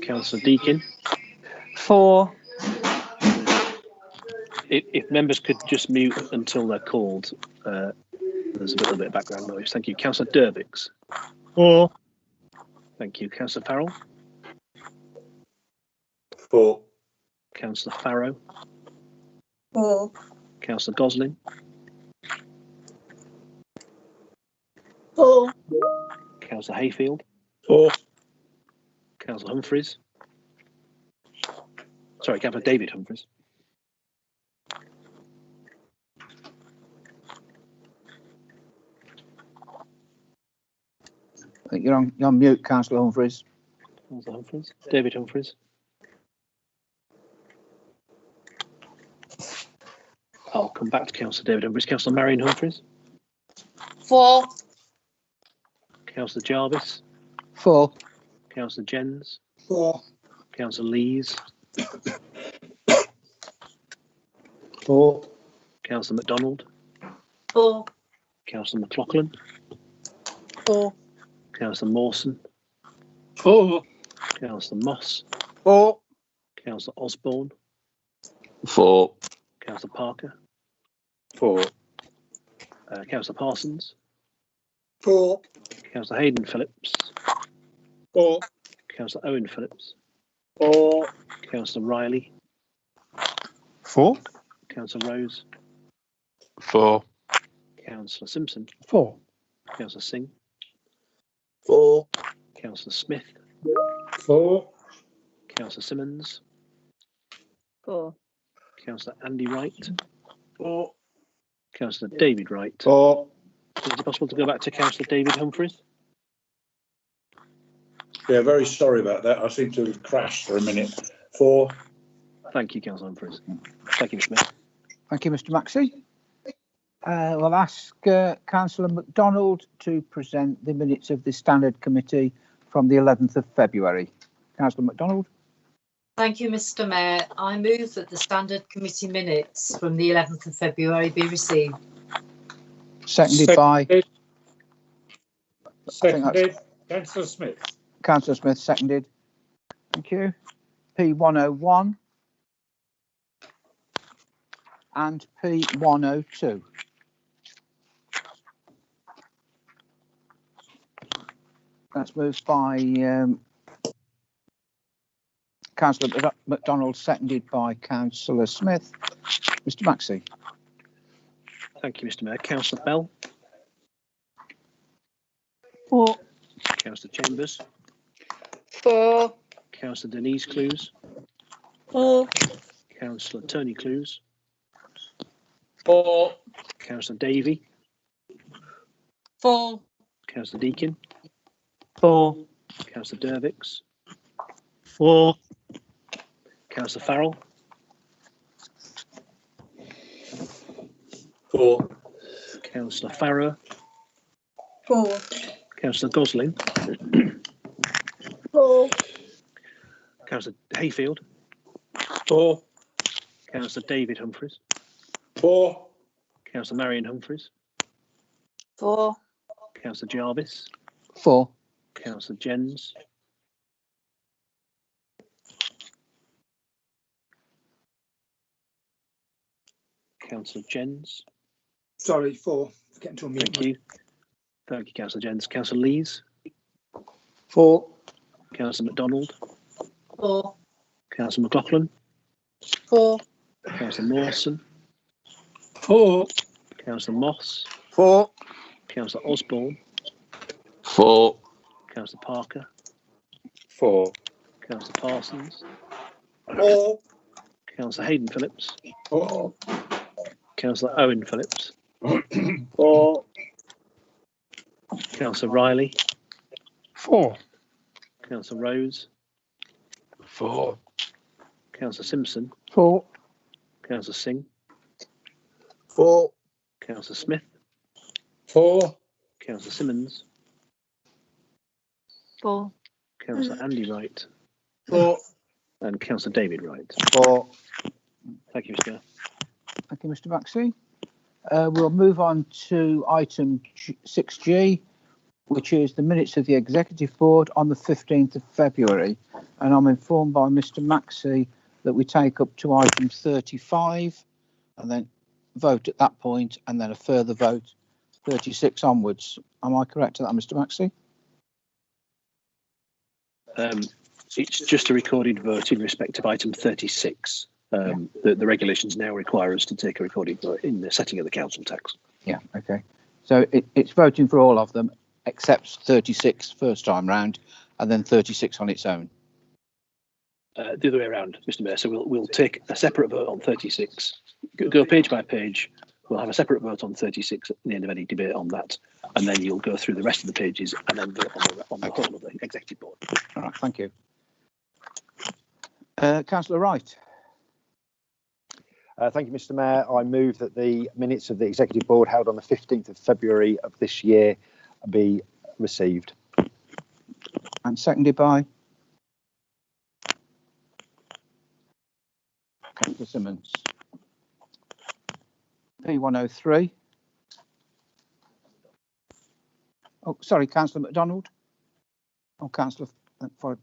Councillor Deakin? For. If members could just mute until they're called, there's a little bit of background noise. Thank you. Councillor Dervix? For. Thank you. Councillor Farrell? For. Councillor Farrow? For. Councillor Goslin? 4. Councillor Hayfield. 4. Councillor Humphreys. Sorry, Councillor David Humphreys. I think you're on mute, Councillor Humphreys. Councillor Humphreys. David Humphreys. I'll come back to Councillor David Humphreys. Councillor Marion Humphreys. 4. Councillor Jarvis. 4. Councillor Jens. 4. Councillor Lees. 4. Councillor MacDonald. 4. Councillor McLaughlin. 4. Councillor Mawson. 4. Councillor Moss. 4. Councillor Osborne. 4. Councillor Parker. 4. Councillor Parsons. 4. Councillor Hayden Phillips. 4. Councillor Owen Phillips. 4. Councillor Riley. 4. Councillor Rose. 4. Councillor Simpson. 4. Councillor Singh. 4. Councillor Smith. 4. Councillor Simmons. 4. Councillor Andy Wright. 4. Councillor David Wright. 4. Is it possible to go back to Councillor David Humphreys? Yeah, very sorry about that. I seem to have crashed for a minute. 4. Thank you, Councillor Humphreys. Thank you, Mr. Mayor. Thank you, Mr. Maxey. We'll ask Councillor MacDonald to present the minutes of the Standard Committee from the 11th of February. Councillor MacDonald. Thank you, Mr. Mayor. I move that the Standard Committee minutes from the 11th of February be received. Seconded by Councillor Smith. Councillor Smith, seconded. Thank you. P101 and P102. That's moved by Councillor MacDonald, seconded by Councillor Smith. Mr. Maxey. Thank you, Mr. Mayor. Councillor Bell. 4. Councillor Chambers. 4. Councillor Denise Clues. 4. Councillor Tony Clues. 4. Councillor Davey. 4. Councillor Deakin. 4. Councillor Dervix. 4. Councillor Farrell. 4. Councillor Farrow. 4. Councillor Gosling. 4. Councillor Hayfield. 4. Councillor David Humphreys. 4. Councillor Marion Humphreys. 4. Councillor Jarvis. 4. Councillor Jens. Councillor Jens. Sorry, 4. Getting to a mute. Thank you. Thank you, Councillor Jens. Councillor Lees. 4. Councillor MacDonald. 4. Councillor McLaughlin. 4. Councillor Mawson. 4. Councillor Moss. 4. Councillor Osborne. 4. Councillor Parker. 4. Councillor Parsons. 4. Councillor Hayden Phillips. 4. Councillor Owen Phillips. 4. Councillor Riley. 4. Councillor Rose. 4. Councillor Simpson. 4. Councillor Singh. 4. Councillor Smith. 4. Councillor Simmons. 4. Councillor Andy Wright. 4. And Councillor David Wright. 4. Thank you, Mr. Mayor. Thank you, Mr. Maxey. We'll move on to item 6G, which is the minutes of the Executive Board on the 15th of February. And I'm informed by Mr. Maxey that we take up to item 35 and then vote at that point and then a further vote 36 onwards. Am I correct to that, Mr. Maxey? It's just a recorded vote in respect of item 36. The regulations now require us to take a recorded vote in the setting of the council tax. Yeah, okay. So it's voting for all of them accepts 36 first time round and then 36 on its own? The other way around, Mr. Mayor. So we'll take a separate vote on 36. Go page by page. We'll have a separate vote on 36 at the end of any debate on that, and then you'll go through the rest of the pages and then vote on the whole of the executive board. All right, thank you. Councillor Wright. Thank you, Mr. Mayor. I move that the minutes of the Executive Board held on the 15th of February of this year be received. And seconded by? Councillor Simmons. P103. Oh, sorry, Councillor MacDonald. Oh, Councillor Ford.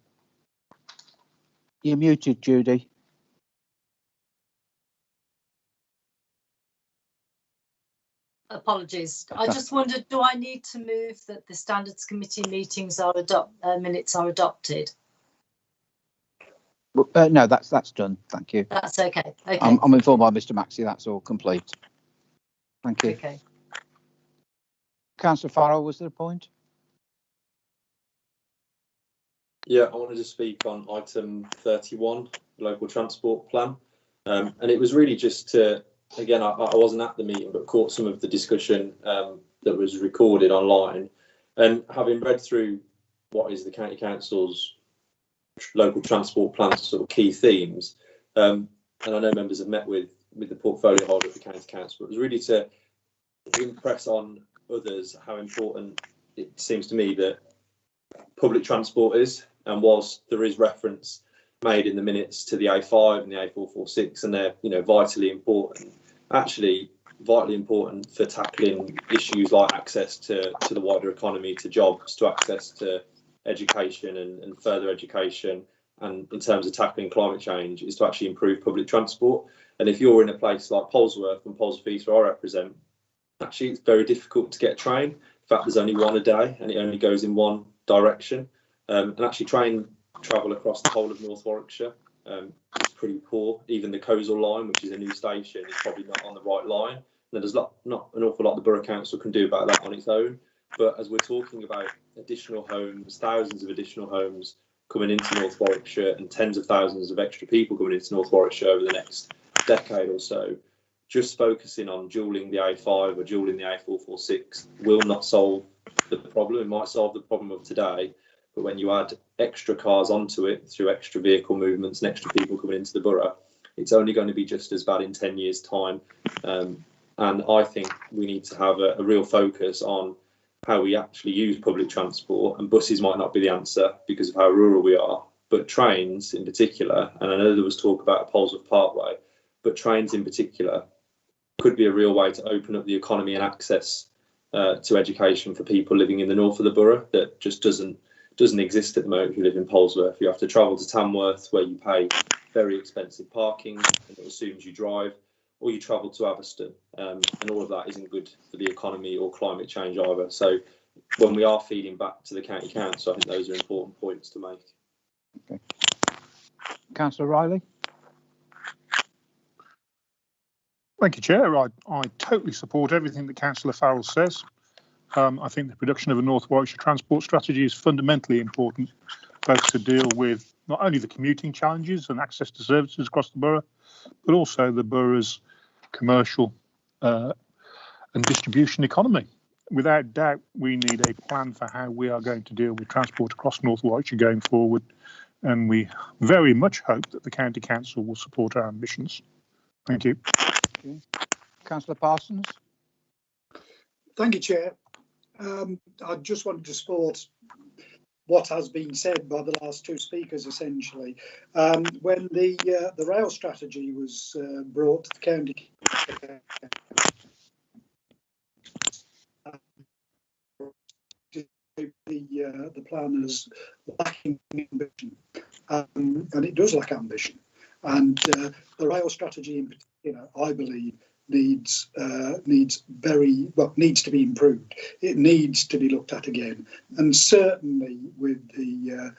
You're muted, Judy. Apologies. I just wondered, do I need to move that the Standards Committee meetings are minutes are adopted? No, that's done. Thank you. That's okay. Okay. I'm informed by Mr. Maxey. That's all complete. Thank you. Okay. Councillor Farrell, was there a point? Yeah, I wanted to speak on item 31, the local transport plan, and it was really just to, again, I wasn't at the meeting, but caught some of the discussion that was recorded online, and having read through what is the County Council's local transport plan sort of key themes, and I know members have met with the portfolio holder of the County Council, but it was really to impress on others how important it seems to me that public transport is, and whilst there is reference made in the minutes to the A5 and the A446, and they're vitally important, actually vitally important for tackling issues like access to the wider economy, to jobs, to access to education and further education, and in terms of tackling climate change, is to actually improve public transport. And if you're in a place like Polesworth and Polesworth East, where I represent, actually it's very difficult to get a train. In fact, there's only one a day and it only goes in one direction. And actually train travel across the whole of North Warwickshire is pretty poor. Even the Coleshill line, which is a new station, is probably not on the right line. And there's not an awful lot the Borough Council can do about that on its own. But as we're talking about additional homes, thousands of additional homes coming into North Warwickshire and tens of thousands of extra people coming into North Warwickshire over the next decade or so, just focusing on dualling the A5 or dualling the A446 will not solve the problem. It might solve the problem of today, but when you add extra cars onto it through extra vehicle movements and extra people coming into the borough, it's only going to be just as bad in 10 years' time. And I think we need to have a real focus on how we actually use public transport, and buses might not be the answer because of how rural we are, but trains in particular, and I know there was talk about Polesworth Parkway, but trains in particular could be a real way to open up the economy and access to education for people living in the north of the borough that just doesn't exist at the moment. If you live in Polesworth, you have to travel to Tamworth, where you pay very expensive parking and it assumes you drive, or you travel to Aviston, and all of that isn't good for the economy or climate change either. So when we are feeding back to the County Council, I think those are important points to make. Okay. Councillor Riley. Thank you, Chair. I totally support everything that Councillor Farrell says. I think the production of a North Warwickshire transport strategy is fundamentally important, both to deal with not only the commuting challenges and access to services across the borough, but also the borough's commercial and distribution economy. Without doubt, we need a plan for how we are going to deal with transport across North Warwickshire going forward, and we very much hope that the County Council will support our ambitions. Thank you. Okay. Councillor Parsons. Thank you, Chair. I just wanted to support what has been said by the last two speakers, essentially. When the rail strategy was brought to the county, the plan is lacking ambition, and it does lack ambition. And the rail strategy, in particular, I believe, needs to be improved. It needs to be looked at again, and certainly with the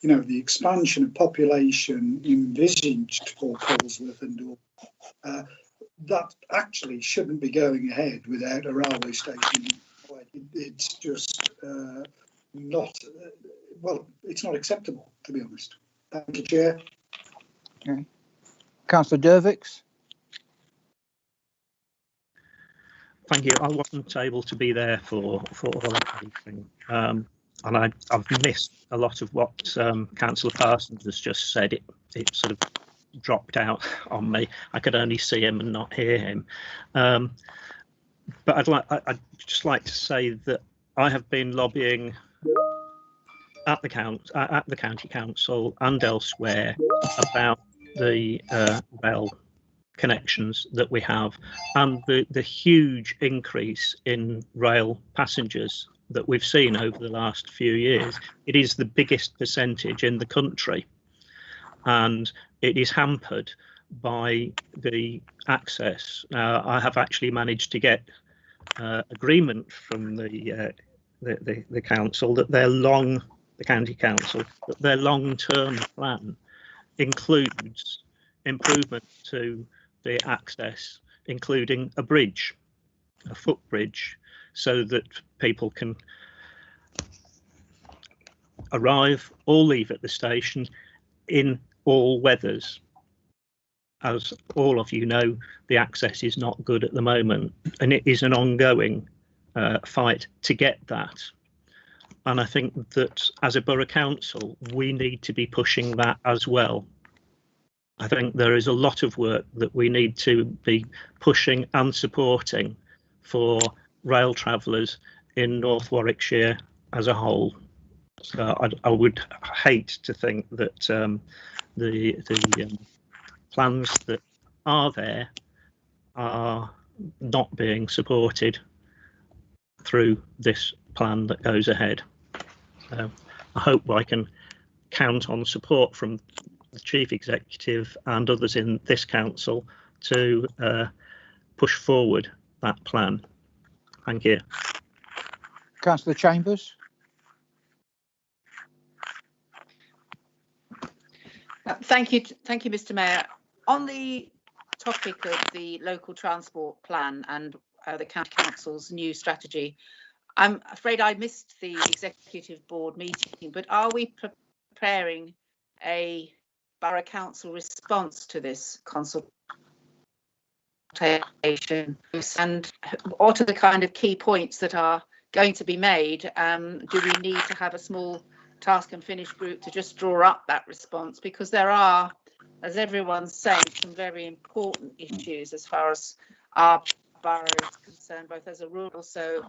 the expansion of population envisaged for Polesworth and Dorset, that actually shouldn't be going ahead without a railway station. It's just not, well, it's not acceptable, to be honest. Thank you, Chair. Okay. Councillor Dervix. Thank you. I wasn't able to be there for all of everything, and I've missed a lot of what Councillor Parsons has just said. It sort of dropped out on me. I could only see him and not hear him. But I'd just like to say that I have been lobbying at the county council and elsewhere about the rail connections that we have and the huge increase in rail passengers that we've seen over the last few years. It is the biggest percentage in the country, and it is hampered by the access. I have actually managed to get agreement from the council that the county council, that their long-term plan includes improvement to the access, including a bridge, a footbridge, so that people can arrive or leave at the station in all weathers. As all of you know, the access is not good at the moment, and it is an ongoing fight to get that. And I think that as a borough council, we need to be pushing that as well. I think there is a lot of work that we need to be pushing and supporting for rail travellers in North Warwickshire as a whole. So I would hate to think that the plans that are there are not being supported through this plan that goes ahead. So I hope I can count on support from the Chief Executive and others in this council to push forward that plan. Thank you. Councillor Chambers. Thank you, Mr. Mayor. On the topic of the local transport plan and the county council's new strategy, I'm afraid I missed the executive board meeting, but are we preparing a borough council response to this consultation, and what are the kind of key points that are going to be made? Do we need to have a small task and finish group to just draw up that response? Because there are, as everyone's saying, some very important issues as far as our borough is concerned, both as a rural, also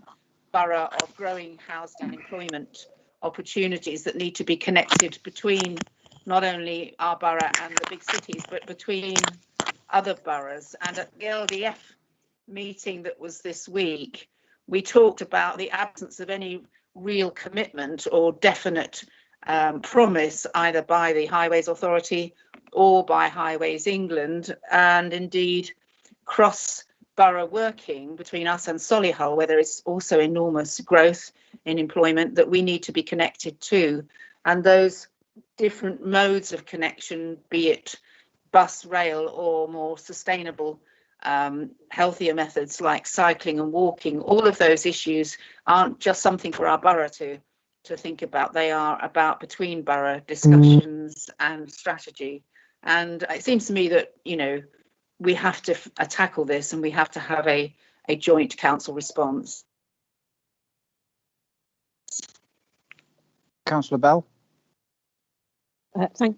borough of growing housing and employment opportunities that need to be connected between not only our borough and the big cities, but between other boroughs. And at the LDF meeting that was this week, we talked about the absence of any real commitment or definite promise either by the Highways Authority or by Highways England, and indeed cross-borough working between us and Solihull, where there is also enormous growth in employment that we need to be connected to. And those different modes of connection, be it bus, rail, or more sustainable healthier methods like cycling and walking, all of those issues aren't just something for our borough to think about. They are about between borough discussions and strategy. And it seems to me that, you know, we have to tackle this, and we have to have a joint council response. Councillor Bell. Thank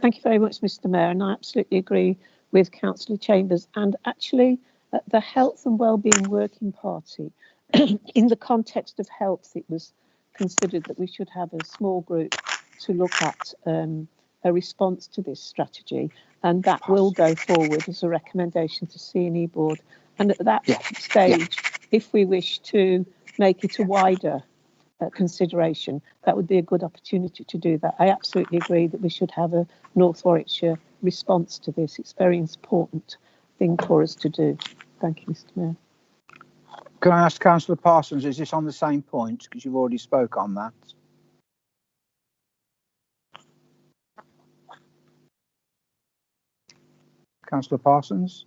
you very much, Mr. Mayor, and I absolutely agree with Councillor Chambers. And actually, the Health and Wellbeing Working Party, in the context of health, it was considered that we should have a small group to look at a response to this strategy, and that will go forward as a recommendation to C&E board. And at that stage, if we wish to make it a wider consideration, that would be a good opportunity to do that. I absolutely agree that we should have a North Warwickshire response to this. It's a very important thing for us to do. Thank you, Mr. Mayor. Can I ask Councillor Parsons, is this on the same point? Because you've already spoke on that. Councillor Parsons?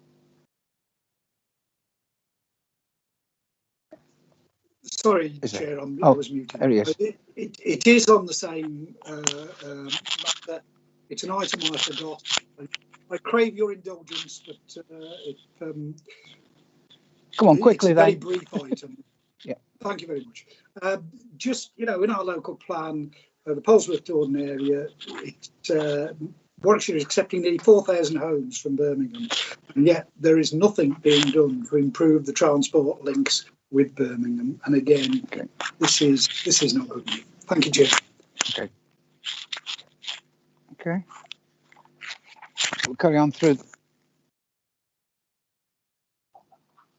Sorry, Is Chair, it? I was muted. There he is. It is on the same matter. It's an item I forgot. I crave your indulgence, but Come on, quickly it's a very then. brief item. Yeah. Thank you very much. Just, in our local plan, the Polesworth Dorden area, Warwickshire is accepting nearly 4,000 homes from Birmingham, and yet there is nothing being done to improve the transport links with Birmingham. And again, okay. this is not good enough. Thank you, Chair. Okay. Okay. We'll carry on through.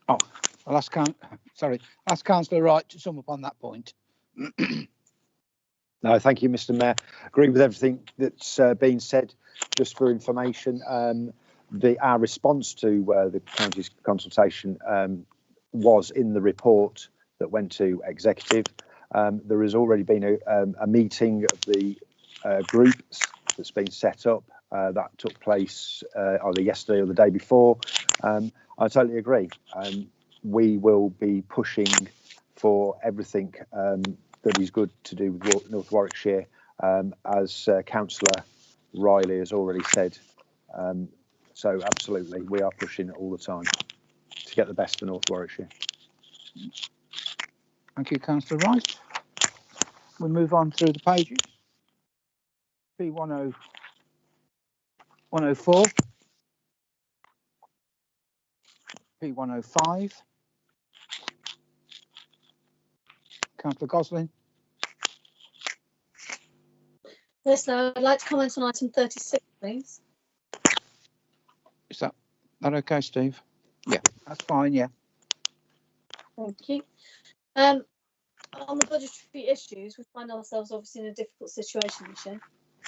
Oh, I'll ask Councillor Wright to sum up on that point. No, thank you, Mr. Mayor. Agree with everything that's been said. Just for information, our response to the county's consultation was in the report that went to executive. There has already been a meeting of the group that's been set up. That took place either yesterday or the day before. I totally agree. We will be pushing for everything that is good to do with North Warwickshire, as Councillor Riley has already said. So absolutely, we are pushing it all the time to get the best for North Warwickshire. Thank you, Councillor Wright. We'll move on through the pages. P104. P105. Councillor Gosling. Yes, now I'd like to comment on item 36, please. Is that okay, Steve? Yeah, that's fine, yeah. Thank you. On the budgetary issues, we find ourselves obviously in a difficult situation this year.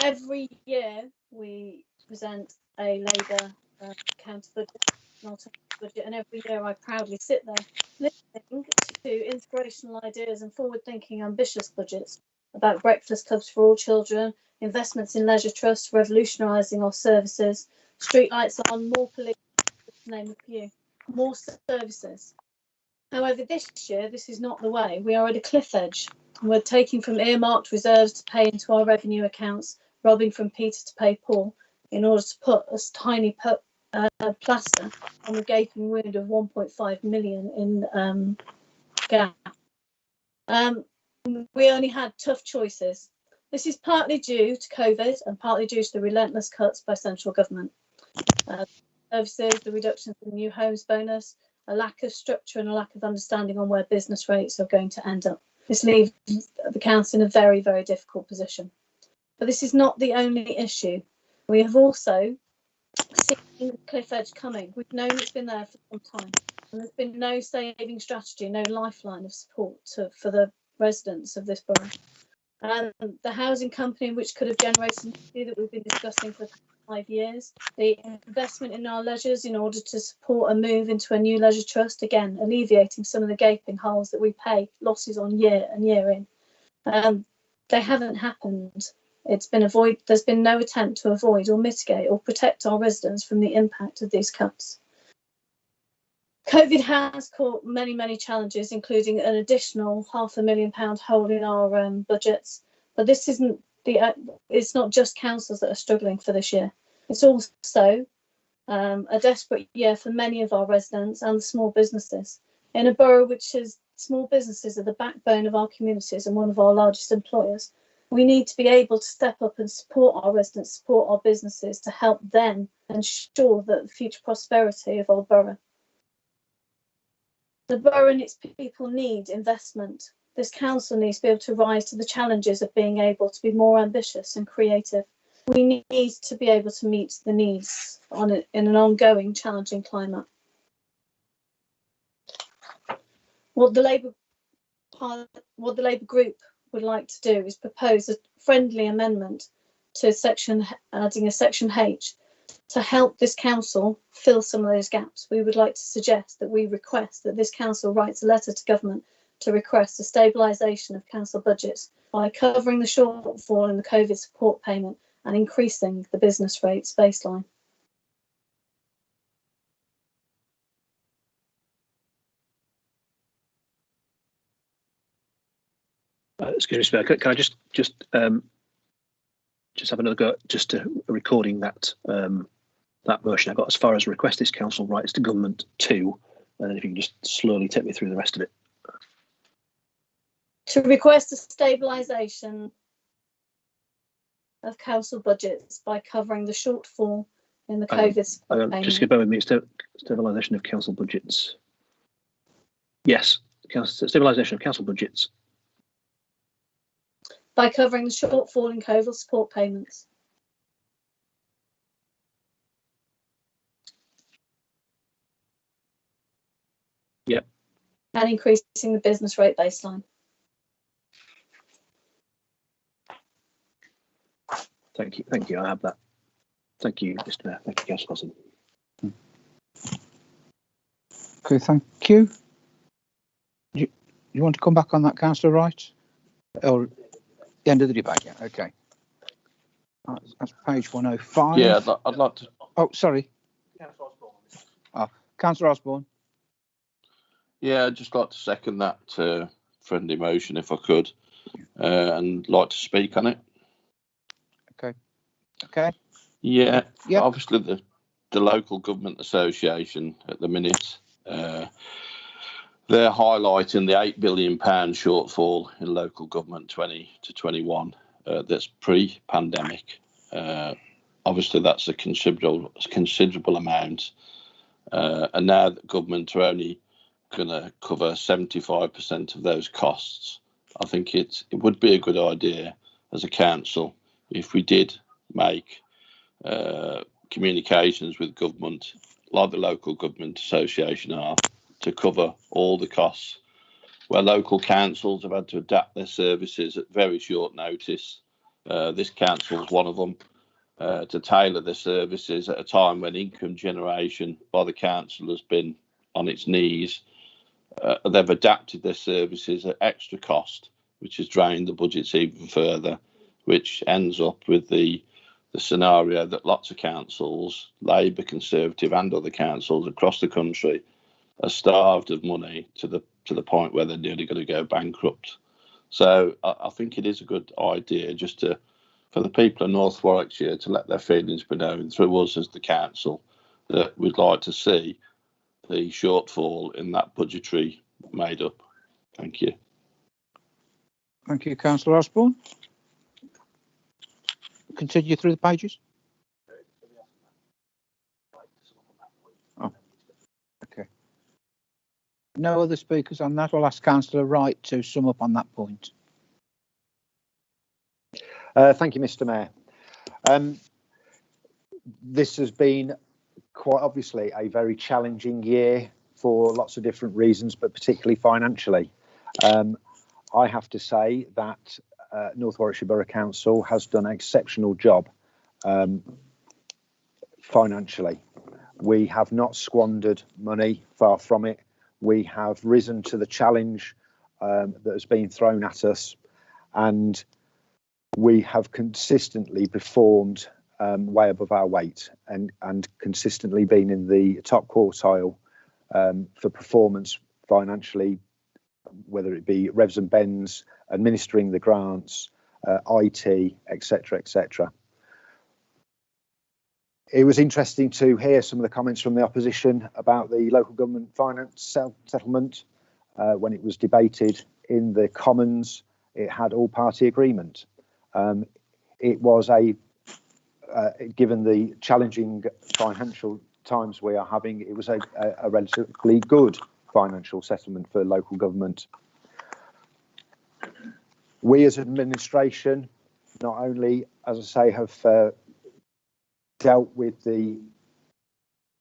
Every year we present a Labour counter budget, an alternative budget, and every year I proudly sit there listening to inspirational ideas and forward-thinking, ambitious budgets about breakfast clubs for all children, investments in leisure trusts, revolutionising our services, street lights on, more police, to name a few, more services. However, this year, this is not the way. We are at a cliff edge. We're taking from earmarked reserves to pay into our revenue accounts, robbing from Peter to pay Paul, in order to put a tiny plaster on the gaping wound of 1.5 million in gap. We only had tough choices. This is partly due to COVID and partly due to the relentless cuts by central government. Services, the reductions in the new homes bonus, a lack of structure and a lack of understanding on where business rates are going to end up. This leaves the council in a very, very difficult position. But this is not the only issue. We have also seen the cliff edge coming. We've known it's been there for some time. And there's been no saving strategy, no lifeline of support for the residents of this borough. And the housing company, which could have generated that we've been discussing for 5 years, the investment in our leisures in order to support a move into a new leisure trust, again alleviating some of the gaping holes that we pay losses on year and year in. They haven't happened. It's been there's been no attempt to avoid or mitigate or protect our residents from the impact of these cuts. COVID has caused many, many challenges, including an additional £500,000 hole in our budgets. But this isn't it's not just councils that are struggling for this year. It's also a desperate year for many of our residents and the small businesses. In a borough which is small businesses are the backbone of our communities and one of our largest employers, we need to be able to step up and support our residents, support our businesses to help them ensure that the future prosperity of our borough. The borough and its people need investment. This council needs to be able to rise to the challenges of being able to be more ambitious and creative. We need to be able to meet the needs in an ongoing challenging climate. What the Labour group would like to do is propose a friendly amendment to adding a section H to help this council fill some of those gaps. We would like to suggest that we request that this council writes a letter to government to request a stabilisation of council budgets by covering the shortfall in the COVID support payment and increasing the business rates baseline. Excuse me, can I just have another go just to recording that that motion? I got as far as request this council rights to government 2, and then if you can just slowly take me through the rest of it. To request a stabilisation of council budgets by covering the shortfall in the COVID support payment. Just bear with me. Stabilisation of council budgets. Yes, stabilisation of council budgets. By covering the shortfall in COVID support payments. Yep. And increasing the business rate baseline. Thank you. I have that. Thank you, Mr. Mayor. Thank you, Councillor Gosling. Okay, thank you. You want to come back on that, Councillor Wright? Or the end of the debate? Yeah, okay. That's page 105. Yeah, I'd like to. Oh, sorry. Councillor Osborne. Yeah, I'd just like to second that friendly motion if I could, and like to speak on it. Okay. Yeah. Yep. Obviously, the local government association at the minute, they're highlighting the £8 billion shortfall in local government 20 to 21. That's pre-pandemic. Obviously, that's a considerable amount, and now that government are only going to cover 75% of those costs. I think it would be a good idea as a council if we did make communications with government, like the local government association are, to cover all the costs. Where local councils have had to adapt their services at very short notice, this council is one of them, to tailor their services at a time when income generation by the council has been on its knees. They've adapted their services at extra cost, which has drained the budgets even further, which ends up with the scenario that lots of councils, Labour, Conservative and other councils across the country, are starved of money to the point where they're nearly going to go bankrupt. So I think it is a good idea just for the people of North Warwickshire to let their feelings be known through us as the council that we'd like to see the shortfall in that budgetary made up. Thank you. Thank you, Councillor Osborne. Continue through the pages. Oh, okay. No other speakers on that. I'll ask Councillor Wright to sum up on that point. Thank you, Mr. Mayor. This has been quite obviously a very challenging year for lots of different reasons, but particularly financially. I have to say that North Warwickshire Borough Council has done an exceptional job financially. We have not squandered money, far from it. We have risen to the challenge that has been thrown at us, and we have consistently performed way above our weight and consistently been in the top quartile for performance financially, whether it be revs and bends, administering the grants, IT, etc., etc. It was interesting to hear some of the comments from the opposition about the local government finance settlement. When it was debated in the Commons, it had all-party agreement. It was given the challenging financial times we are having, it was a relatively good financial settlement for local government. We as administration, not only, as I say, have dealt with the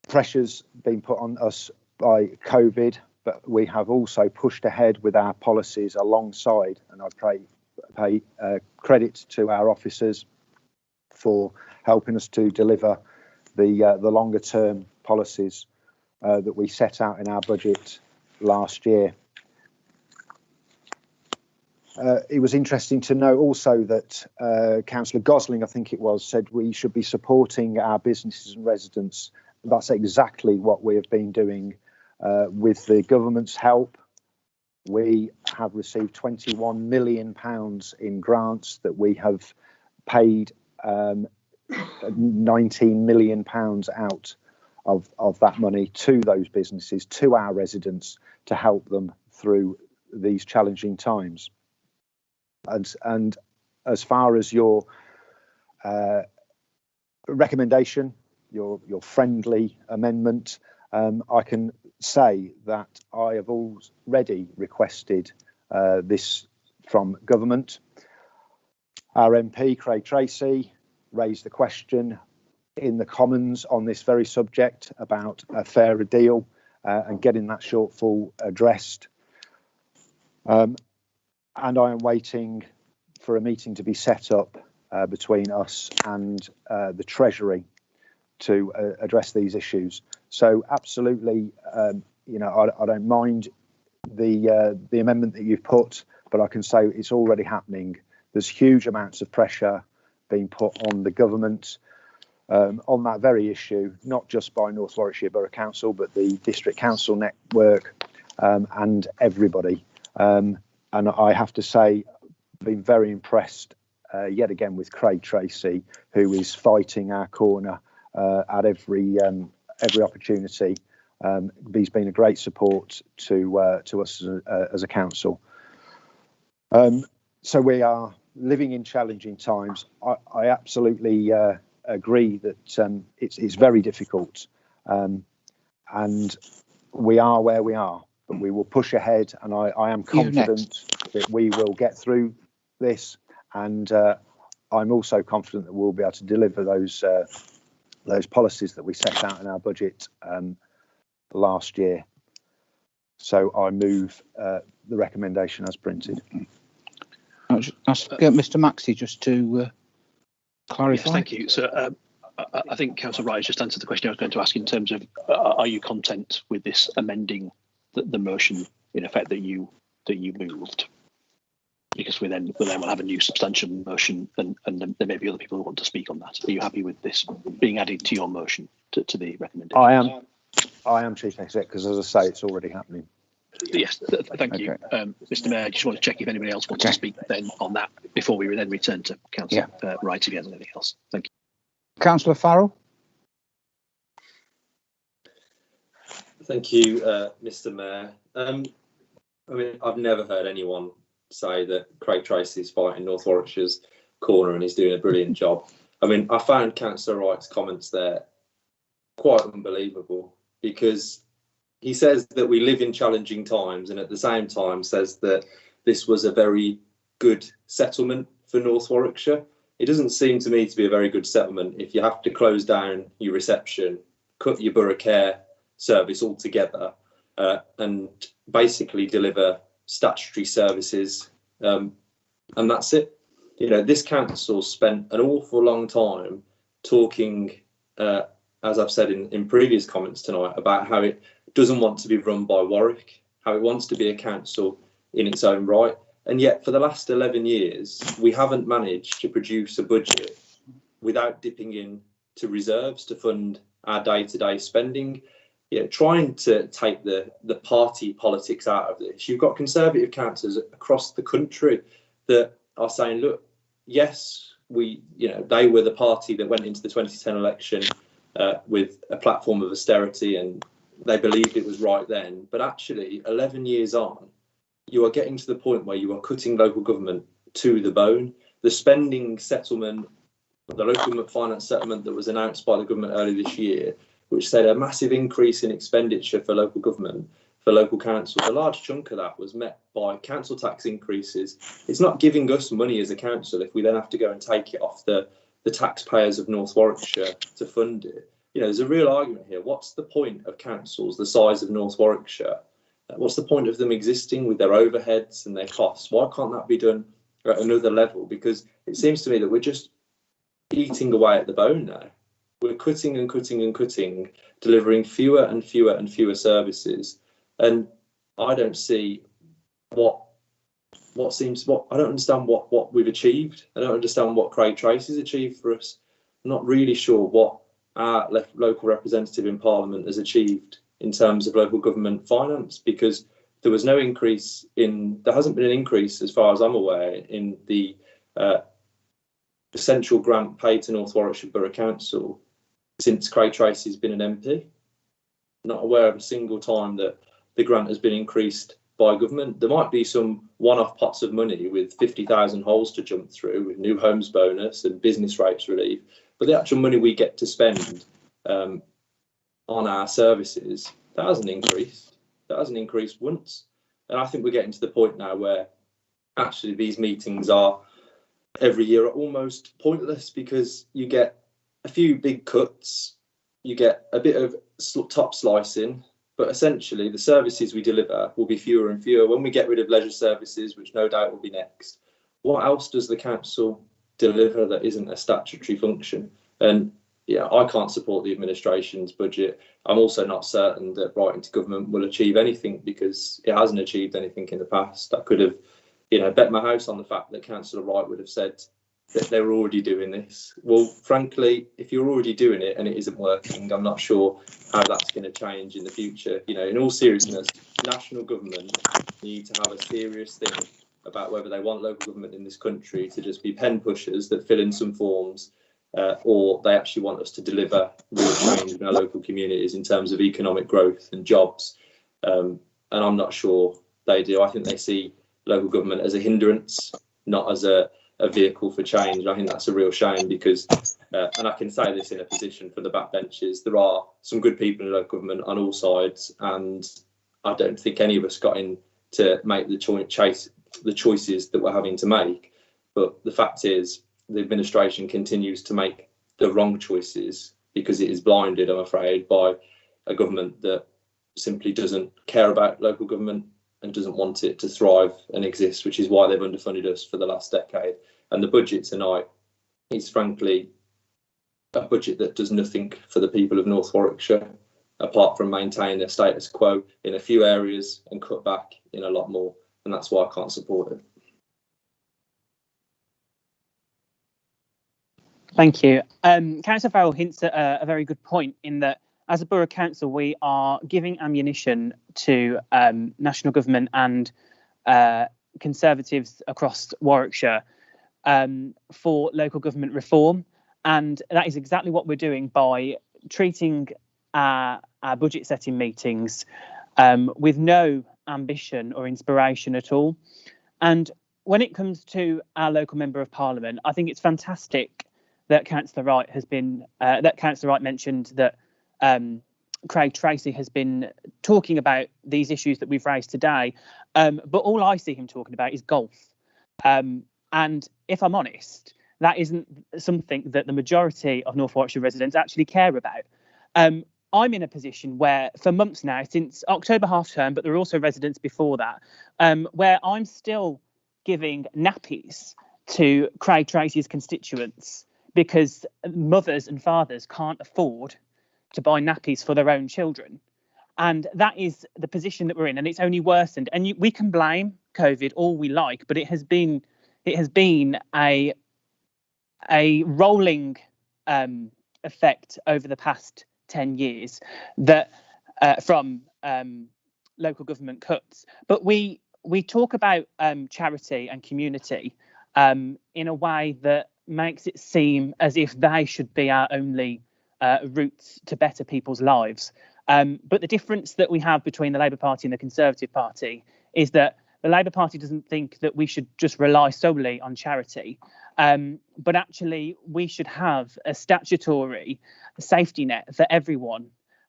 pressures being put on us by COVID, but we have also pushed ahead with our policies alongside, and I pay credit to our officers for helping us to deliver the longer term policies that we set out in our budget last year. It was interesting to know also that Councillor Gosling, I think it was, said we should be supporting our businesses and residents. That's exactly what we have been doing with the government's help. We have received £21 million in grants that we have paid £19 million out of that money to those businesses, to our residents, to help them through these challenging times. And as far as your recommendation, your friendly amendment, I can say that I have already requested this from government. Our MP, Craig Tracy, raised the question in the Commons on this very subject about a fairer deal and getting that shortfall addressed. And I am waiting for a meeting to be set up between us and the Treasury to address these issues. So absolutely, you know, I don't mind the amendment that you've put, but I can say it's already happening. There's huge amounts of pressure being put on the government on that very issue, not just by North Warwickshire Borough Council, but the District Council network and everybody. And I have to say, been very impressed yet again with Craig Tracy, who is fighting our corner at every opportunity. He's been a great support to us as a council. So we are living in challenging times. I absolutely agree that it's very difficult, and we are where we are, but we will push ahead, and I am confident that we will get through this, and I'm also confident that we'll be able to deliver those policies that we set out in our budget last year. So I move the recommendation as printed. I'll get Mr. Maxey just to clarify. Yes, thank you. So I think Councillor Wright has just answered the question I was going to ask in terms of are you content with this amending the motion in effect that you moved? Because we then will have a new substantial motion, and there may be other people who want to speak on that. Are you happy with this being added to your motion to the recommendation? I am, Chief Executive, because as I say, it's already happening. Yes, thank you. Mr. Mayor, I just want to check if anybody else wants to speak then on that before we then return to Councillor Wright if he has anything else. Thank you. Councillor Farrell. Thank you, Mr. Mayor. I mean, I've never heard anyone say that Craig Tracy is fighting North Warwickshire's corner and he's doing a brilliant job. I mean, I found Councillor Wright's comments there quite unbelievable, because he says that we live in challenging times and at the same time says that this was a very good settlement for North Warwickshire. It doesn't seem to me to be a very good settlement if you have to close down your reception, cut your borough care service altogether, and basically deliver statutory services, and that's it. You know, this council spent an awful long time talking, as I've said in previous comments tonight, about how it doesn't want to be run by Warwick, how it wants to be a council in its own right. And yet for the last 11 years, we haven't managed to produce a budget without dipping in to reserves to fund our day-to-day spending. You know, trying to take the party politics out of this. You've got Conservative councillors across the country that are saying, look, yes, they were the party that went into the 2010 election with a platform of austerity and they believed it was right then. But actually, 11 years on, you are getting to the point where you are cutting local government to the bone. The spending settlement, the local government finance settlement that was announced by the government earlier this year, which said a massive increase in expenditure for local government, for local councils, a large chunk of that was met by council tax increases. It's not giving us money as a council if we then have to go and take it off the taxpayers of North Warwickshire to fund it. You know, there's a real argument here. What's the point of councils the size of North Warwickshire? What's the point of them existing with their overheads and their costs? Why can't that be done at another level? Because it seems to me that we're just eating away at the bone now. We're cutting and cutting and cutting, delivering fewer and fewer and fewer services. And I don't see I don't understand what we've achieved. I don't understand what Craig Tracy's achieved for us. I'm not really sure what our local representative in Parliament has achieved in terms of local government finance, because there was no increase there hasn't been an increase, as far as I'm aware, in the central grant paid to North Warwickshire Borough Council since Craig Tracy's been an MP. Not aware of a single time that the grant has been increased by government. There might be some one-off pots of money with 50,000 holes to jump through, with new homes bonus and business rates relief, but the actual money we get to spend on our services, that hasn't increased. That hasn't increased once. And I think we're getting to the point now where actually these meetings are every year are almost pointless, because you get a few big cuts, you get a bit of top slicing, but essentially the services we deliver will be fewer and fewer. When we get rid of leisure services, which no doubt will be next, what else does the council deliver that isn't a statutory function? And yeah, I can't support the administration's budget. I'm also not certain that writing to government will achieve anything, because it hasn't achieved anything in the past. I could have, bet my house on the fact that Councillor Wright would have said that they were already doing this. Well, frankly, if you're already doing it and it isn't working, I'm not sure how that's going to change in the future. In all seriousness, national government need to have a serious think about whether they want local government in this country to just be pen pushers that fill in some forms, or they actually want us to deliver real change in our local communities in terms of economic growth and jobs. And I'm not sure they do. I think they see local government as a hindrance, not as a vehicle for change. I think that's a real shame, because, and I can say this in a position for the backbenchers, there are some good people in local government on all sides, and I don't think any of us got in to make the choices that we're having to make. But the fact is, the administration continues to make the wrong choices because it is blinded, I'm afraid, by a government that simply doesn't care about local government and doesn't want it to thrive and exist, which is why they've underfunded us for the last decade. And the budget tonight is frankly a budget that does nothing for the people of North Warwickshire, apart from maintain their status quo in a few areas and cut back in a lot more. And that's why I can't support it. Thank you. Councillor Farrell hints at a very good point, in that as a borough council, we are giving ammunition to national government and Conservatives across Warwickshire for local government reform. And that is exactly what we're doing by treating our budget setting meetings with no ambition or inspiration at all. And when it comes to our local member of parliament, I think it's fantastic that Councillor Wright mentioned that Craig Tracy has been talking about these issues that we've raised today, but all I see him talking about is golf. And if I'm honest, that isn't something that the majority of North Warwickshire residents actually care about. I'm in a position where for months now, since October half term, but there are also residents before that, where I'm still giving nappies to Craig Tracy's constituents, because mothers and fathers can't afford to buy nappies for their own children. And that is the position that we're in, and it's only worsened. And we can blame COVID all we like, but it has been a rolling effect over the past 10 years that from local government cuts. But we talk about charity and community in a way that makes it seem as if they should be our only routes to better people's lives. But the difference that we have between the Labour Party and the Conservative Party is that the Labour Party doesn't think that we should just rely solely on charity, but actually we should have a statutory safety net for everyone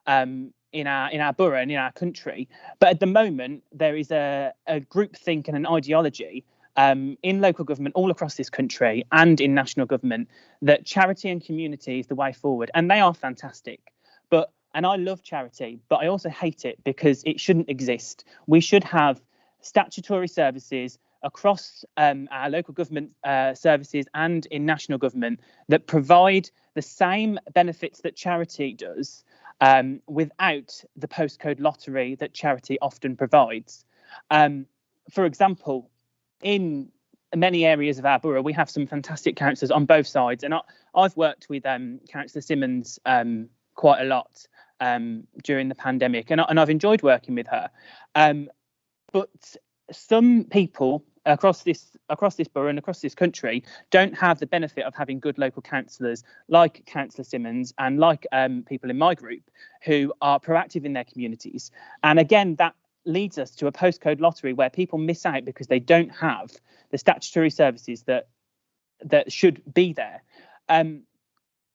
in our borough and in our country. But at the moment, there is a groupthink and an ideology in local government all across this country and in national government that charity and community is the way forward, and they are fantastic. And I love charity, but I also hate it because it shouldn't exist. We should have statutory services across our local government services and in national government that provide the same benefits that charity does, without the postcode lottery that charity often provides. For example, in many areas of our borough, we have some fantastic councillors on both sides, and I've worked with Councillor Simmons quite a lot during the pandemic, and I've enjoyed working with her. but some people across this borough and across this country don't have the benefit of having good local councillors like Councillor Simmons and like people in my group who are proactive in their communities. And again, that leads us to a postcode lottery where people miss out because they don't have the statutory services that should be there.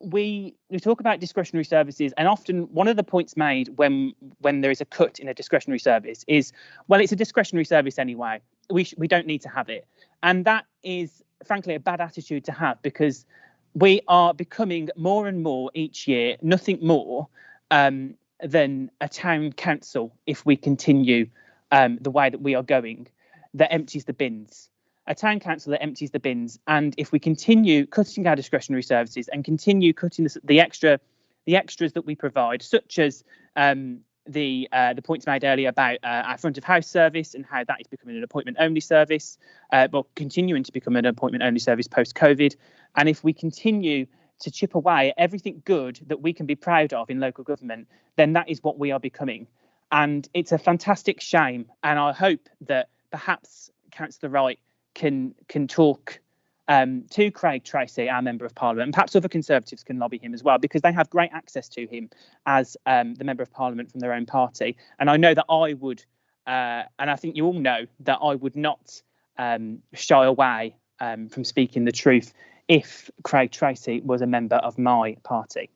We talk about discretionary services, and often one of the points made when there is a cut in a discretionary service is, well, it's a discretionary service anyway. We don't need to have it, and that is frankly a bad attitude to have, because we are becoming more and more each year nothing more than a town council if we continue the way that we are going, that empties the bins. A town council that empties the bins, and if we continue cutting our discretionary services and continue cutting the extras that we provide, such as the points made earlier about our front of house service and how that is becoming an appointment only service, but continuing to become an appointment only service post COVID, and if we continue to chip away at everything good that we can be proud of in local government, then that is what we are becoming, and it's a fantastic shame. And I hope that perhaps Councillor Wright can talk to Craig Tracy, our Member of Parliament, and perhaps other Conservatives can lobby him as well, because they have great access to him as the Member of Parliament from their own party. And I know that I would, and I think you all know that I would not shy away from speaking the truth if Craig Tracy was a member of my party.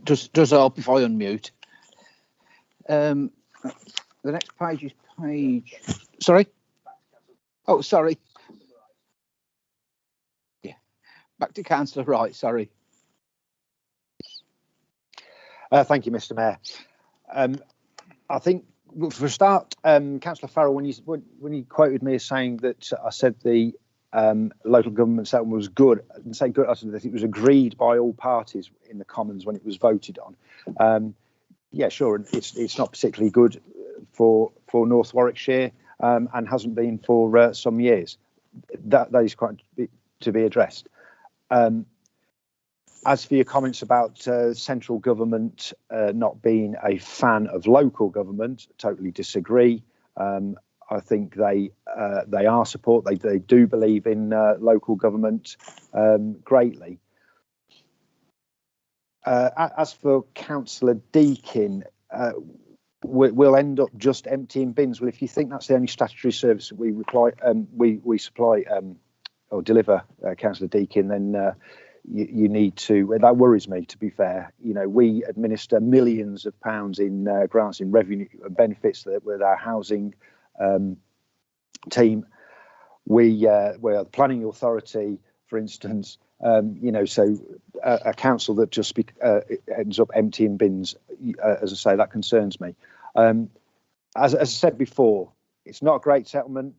Does help if I unmute. The next page is page. Sorry. Oh, sorry. Yeah. Back to Councillor Wright. Sorry. Thank you, Mr. Mayor. I think for a start, Councillor Farrell, when you quoted me as saying that I said the local government settlement was good, I didn't say good, I said that it was agreed by all parties in the Commons when it was voted on. Yeah, sure, it's not particularly good for North Warwickshire and hasn't been for some years. That is quite to be addressed. As for your comments about central government not being a fan of local government, totally disagree. I think they are support. They do believe in local government greatly. As for Councillor Deakin, we'll end up just emptying bins. Well, if you think that's the only statutory service that we supply or deliver, Councillor Deakin, then you need to. That worries me, to be fair. You know, we administer millions of pounds in grants, in revenue and benefits with our housing team. We're the planning authority, for instance. You know, so a council that just ends up emptying bins, as I say, that concerns me. As I said before, it's not a great settlement,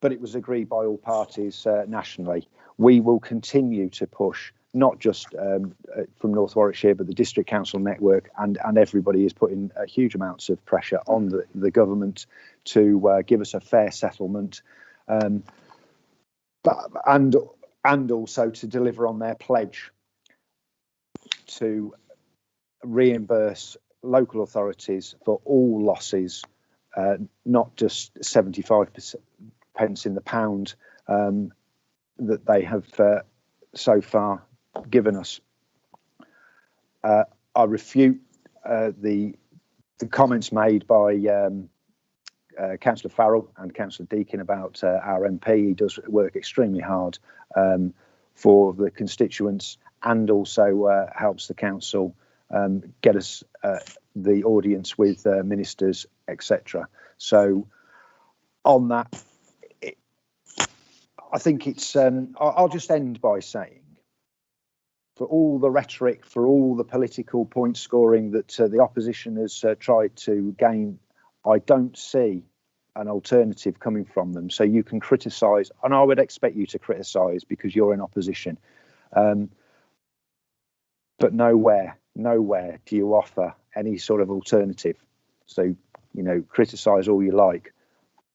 but it was agreed by all parties nationally. We will continue to push, not just from North Warwickshire, but the district council network, and everybody is putting huge amounts of pressure on the government to give us a fair settlement, and also to deliver on their pledge to reimburse local authorities for all losses, not just 75 pence in the pound that they have so far given us. I refute the comments made by Councillor Farrell and Councillor Deakin about our MP. He does work extremely hard for the constituents, and also helps the council get us the audience with ministers, etc. So on that, I think it's, I'll just end by saying, for all the rhetoric, for all the political point scoring that the opposition has tried to gain, I don't see an alternative coming from them. So you can criticise, and I would expect you to criticise because you're in opposition. But nowhere do you offer any sort of alternative. So, you know, criticise all you like,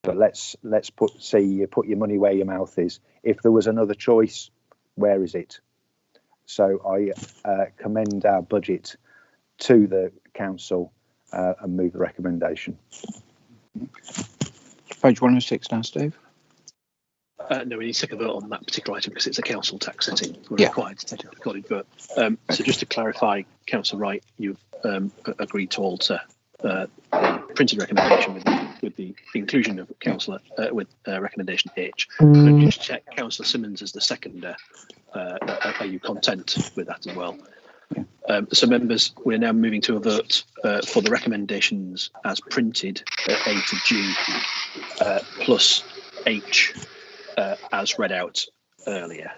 But let's put your money where your mouth is. If there was another choice, where is it? So I commend our budget to the council and move the recommendation. Page 106 now, Steve. No, we need to take a vote on that particular item because it's a council tax setting. We're Yeah. required to take a recorded vote. So just to clarify, Councillor Wright, you've agreed to alter the printed recommendation with the inclusion of Councillor with recommendation H. Could you just check Councillor Simmons as the seconder? Are you content with that as well? So members, we're now moving to a vote for the recommendations as printed, A to G plus H as read out earlier.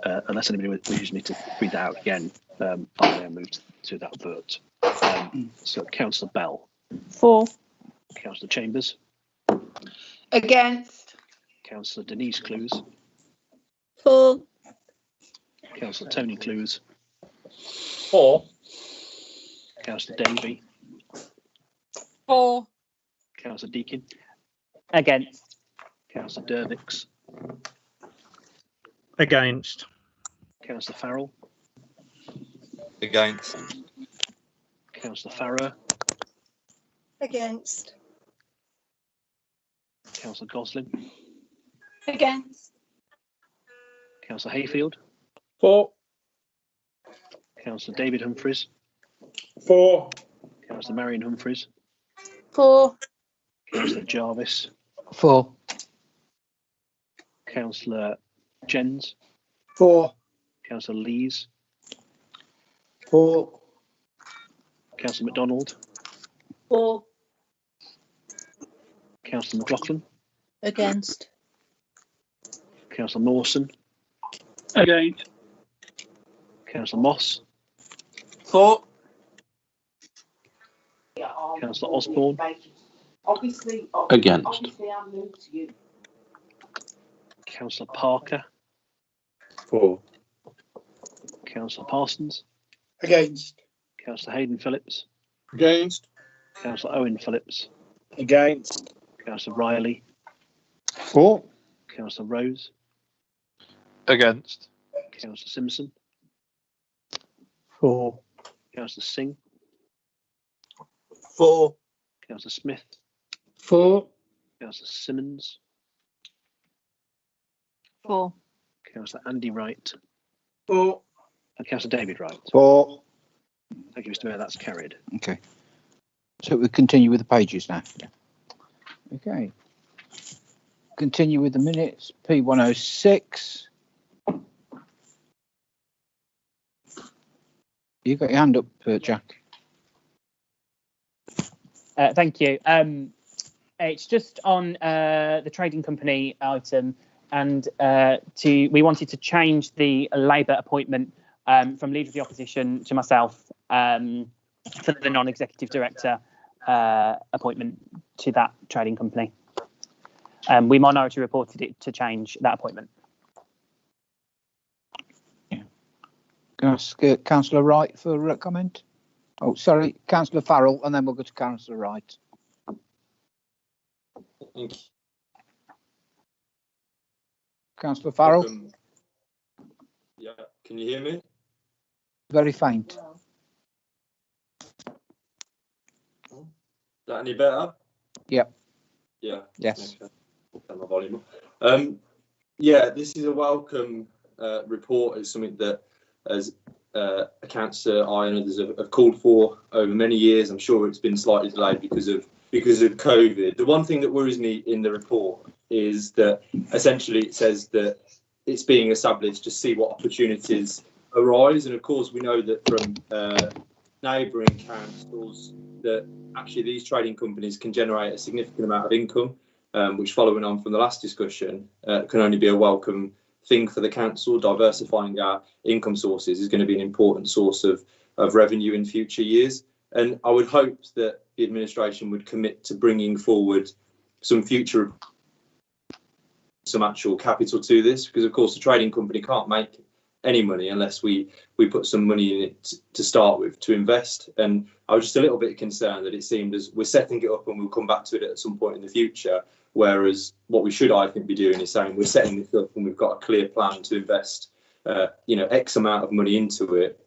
Unless anybody wishes me to read that out again, I'll now move to that vote. So Councillor Bell. For. Councillor Chambers. Against. Councillor Denise Clues. For. Councillor Tony Clues. For. Councillor Davey. For. Councillor Deakin. Against. Councillor Dervix. Against. Councillor Farrell. Against. Councillor Farrow. Against. Councillor Goslin. Against. Councillor Hayfield. For. Councillor David Humphreys. For. Councillor Marion Humphreys. For. Councillor Jarvis. For. Councillor Jens. For. Councillor Lees. For. Councillor MacDonald. For. Councillor McLaughlin. Against. Councillor Mawson. Against. Councillor Moss. For. Councillor Osborne. Against. Councillor Parker. For. Councillor Parsons. Against. Councillor Hayden Phillips. Against. Councillor Owen Phillips. Against. Councillor Riley. For. Councillor Rose. Against. Councillor Simpson. For. Councillor Singh. For. Councillor Smith. For. Councillor Simmons. For. Councillor Andy Wright. For. And Councillor David Wright. For. Thank you, Mr. Mayor. That's carried. Okay. So we continue with the pages now. Okay. Continue with the minutes. P106. You got your hand up, Jack. Thank you. It's just on the trading company item, and we wanted to change the Labour appointment from Leader of the Opposition to myself for the non-executive director appointment to that trading company. We minority reported it to change that appointment. Can I ask Councillor Wright for a comment? Oh, sorry, Councillor Farrell, and then we'll go to Councillor Wright. Thank you. Councillor Farrell? Yeah, can you hear me? Very faint. Is that any better? Yep. Yeah. Yes. Okay. Turn my volume up. Yeah, this is a welcome report. It's something that, as a councillor, I and others have called for over many years. I'm sure it's been slightly delayed because of COVID. The one thing that worries me in the report is that essentially it says that it's being established to see what opportunities arise, and of course we know that from neighbouring councils that actually these trading companies can generate a significant amount of income, which, following on from the last discussion, can only be a welcome thing for the council. Diversifying our income sources is going to be an important source of revenue in future years, and I would hope that the administration would commit to bringing forward some actual capital to this, because of course the trading company can't make any money unless we put some money in it to start with to invest. And I was just a little bit concerned that it seemed as we're setting it up and we'll come back to it at some point in the future. Whereas what we should, I think, be doing is saying we're setting this up and we've got a clear plan to invest, X amount of money into it,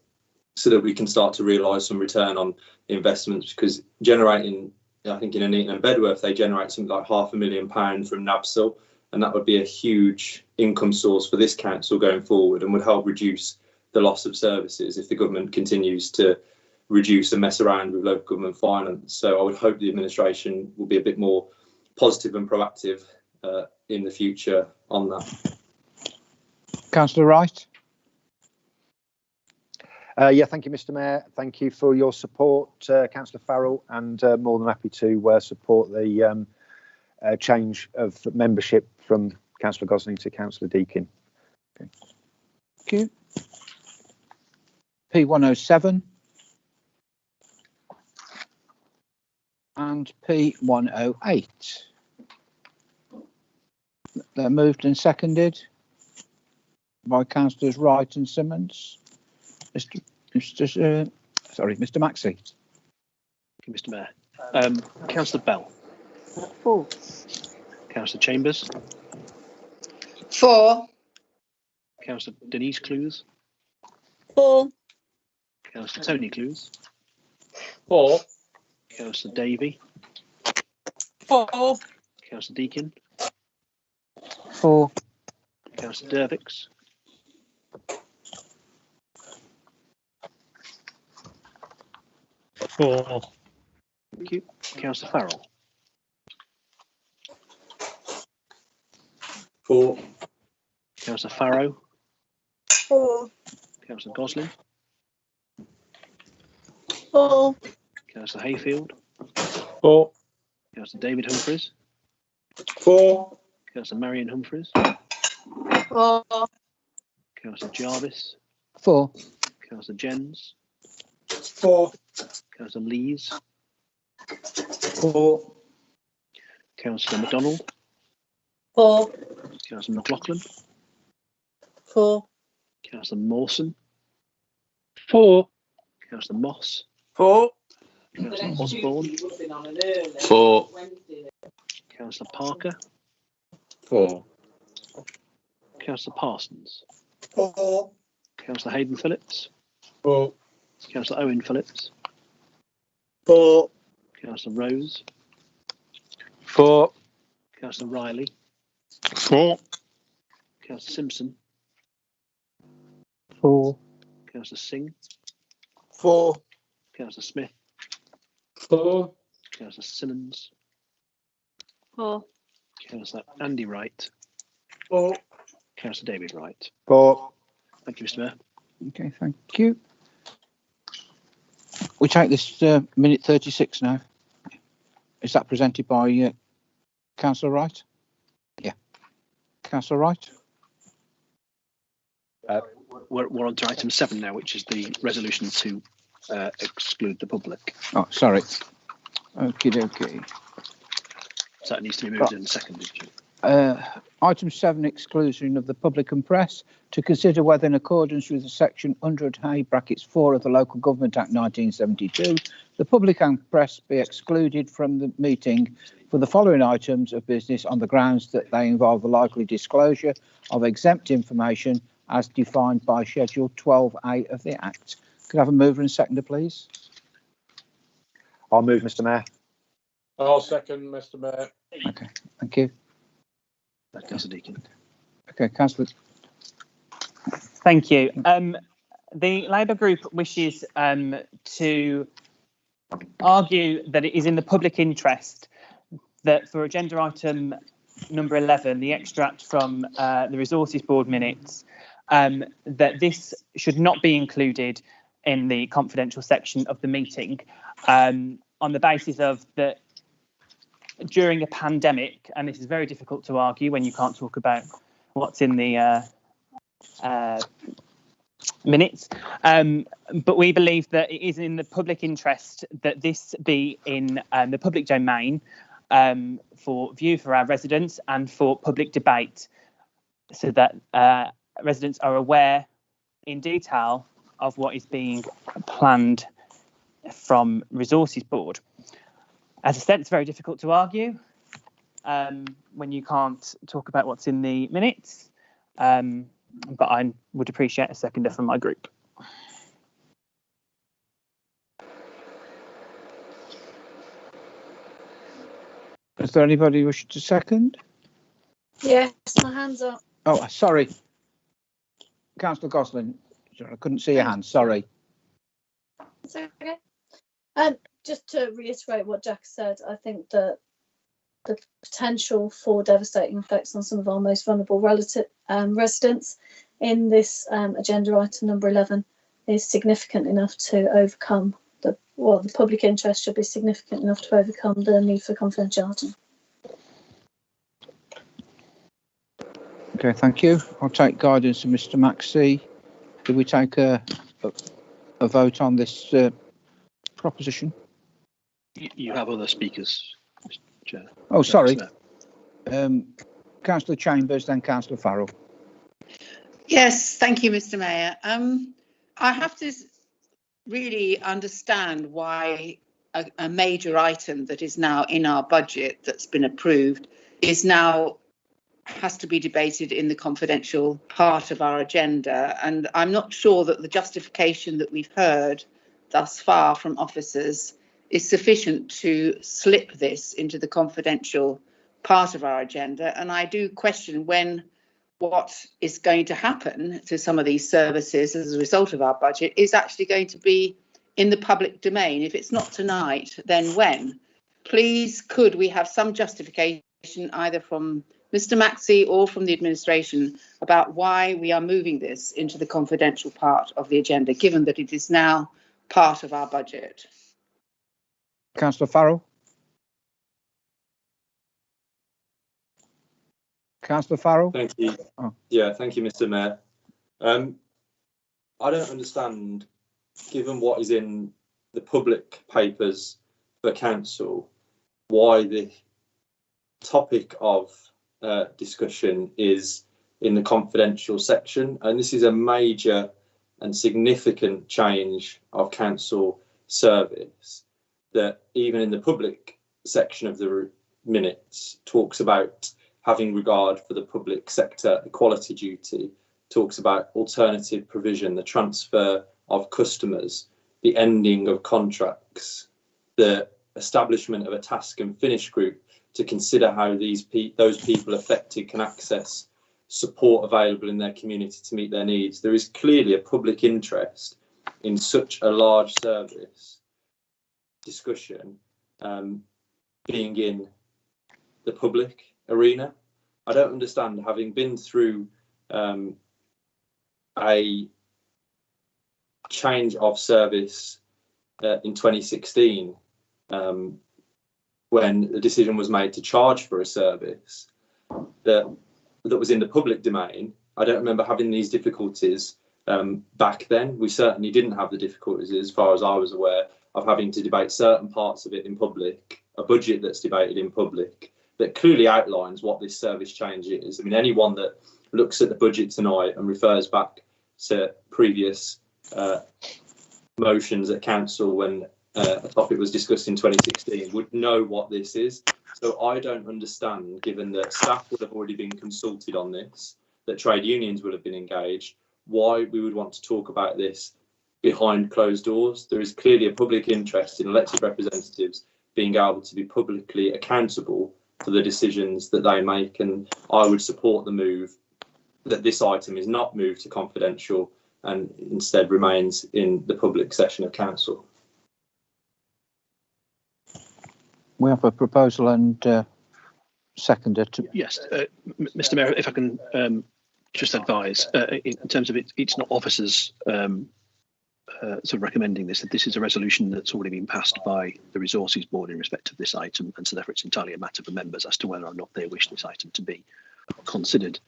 so that we can start to realise some return on investments. Because generating, I think in Nuneaton and Bedworth, they generate something like £500,000 from NABSIL, and that would be a huge income source for this council going forward and would help reduce the loss of services if the government continues to reduce and mess around with local government finance. So I would hope the administration will be a bit more positive and proactive in the future on that. Councillor Wright. Yeah, thank you, Mr. Mayor. Thank you for your support, Councillor Farrell, and more than happy to support the change of membership from Councillor Gosling to Councillor Deakin. Okay. Thank you. P107 and P108. They're moved and seconded by Councillors Wright and Simmons. Mr. Maxey. Thank you, Mr. Mayor. Councillor Bell. 4. Councillor Chambers. 4. Councillor Denise Clues. 4. Councillor Tony Clues. 4. Councillor Davey. 4. Councillor Deakin. 4. Councillor Dervix. 4. Thank you. Councillor Farrell. 4. Councillor Farrow. 4. Councillor Gosling. 4. Councillor Hayfield. 4. Councillor David Humphreys. 4. Councillor Marion Humphreys. 4. Councillor Jarvis. 4. Councillor Jens. 4. Councillor Lees. 4. Councillor MacDonald. 4. Councillor McLaughlin. 4. Councillor Mawson. 4. Councillor Moss. 4. Councillor Osborne. 4. Councillor Parker. 4. Councillor Parsons. 4. Councillor Hayden Phillips. 4. Councillor Owen Phillips. 4. Councillor Rose. 4. Councillor Riley. 4. Councillor Simpson. 4. Councillor Singh. 4. Councillor Smith. 4. Councillor Simmons. 4. Councillor Andy Wright. 4. Councillor David Wright. 4. Thank you, Mr. Mayor. Okay, thank you. We take this minute 36 now. Is that presented by Councillor Wright? Yeah. Councillor Wright? We're on to item 7 now, which is the resolution to exclude the public. Oh, sorry. Okie dokie. So that needs to be moved in second. Item 7, exclusion of the public and press, to consider whether, in accordance with section 100A brackets 4 of the Local Government Act 1972, the public and press be excluded from the meeting for the following items of business on the grounds that they involve the likely disclosure of exempt information as defined by Schedule 12A of the Act. Could I have a mover and seconder, please? I'll move, Mr. Mayor. I'll second, Mr. Mayor. Okay, thank you. Councillor Deakin. Okay, Councillor. Thank you. The Labour Group wishes to argue that it is in the public interest that for agenda item number 11, the extract from the Resources Board minutes, that this should not be included in the confidential section of the meeting on the basis of that during a pandemic, and this is very difficult to argue when you can't talk about what's in the minutes, but we believe that it is in the public interest that this be in the public domain for view for our residents and for public debate, so that residents are aware in detail of what is being planned from Resources Board. As I said, it's very difficult to argue when you can't talk about what's in the minutes, but I would appreciate a seconder from my group. Is there anybody wishing to second? Yes, my hand's up. Oh, sorry. Councillor Gosling, I couldn't see your hand, sorry. It's okay. Just to reiterate what Jack said, I think that the potential for devastating effects on some of our most vulnerable residents in this agenda item number 11 is significant enough to overcome the public interest should be significant enough to overcome the need for confidentiality. Okay, thank you. I'll take guidance from Mr. Maxey. Do we take a vote on this proposition? You have other speakers, Mr. Chair. Oh, sorry. Councillor Chambers, then Councillor Farrell. Yes, thank you, Mr. Mayor. I have to really understand why a major item that is now in our budget that's been approved is now has to be debated in the confidential part of our agenda. And I'm not sure that the justification that we've heard thus far from officers is sufficient to slip this into the confidential part of our agenda. And I do question what is going to happen to some of these services as a result of our budget is actually going to be in the public domain. If it's not tonight, then when? Please, could we have some justification either from Mr. Maxey or from the administration about why we are moving this into the confidential part of the agenda, given that it is now part of our budget? Councillor Farrell. Councillor Farrell. Thank you. Oh. Yeah, thank you, Mr. Mayor. I don't understand, given what is in the public papers for council, why the topic of discussion is in the confidential section. And this is a major and significant change of council service that even in the public section of the minutes talks about having regard for the public sector equality duty, talks about alternative provision, the transfer of customers, the ending of contracts, the establishment of a task and finish group to consider how those people affected can access support available in their community to meet their needs. There is clearly a public interest in such a large service discussion being in the public arena. I don't understand, having been through a change of service in 2016 when the decision was made to charge for a service that was in the public domain. I don't remember having these difficulties back then. We certainly didn't have the difficulties, as far as I was aware, of having to debate certain parts of it in public, a budget that's debated in public, that clearly outlines what this service change is. I mean, anyone that looks at the budget tonight and refers back to previous motions at council when a topic was discussed in 2016 would know what this is. So I don't understand, given that staff would have already been consulted on this, that trade unions would have been engaged, why we would want to talk about this behind closed doors. There is clearly a public interest in elected representatives being able to be publicly accountable for the decisions that they make, and I would support the move that this item is not moved to confidential and instead remains in the public session of council. We have a proposal and seconder to... Yes, Mr. Mayor, if I can just advise, in terms of it, it's not officers sort of recommending this, that this is a resolution that's already been passed by the Resources Board in respect of this item, and so therefore it's entirely a matter for members as to whether or not they wish this item to be considered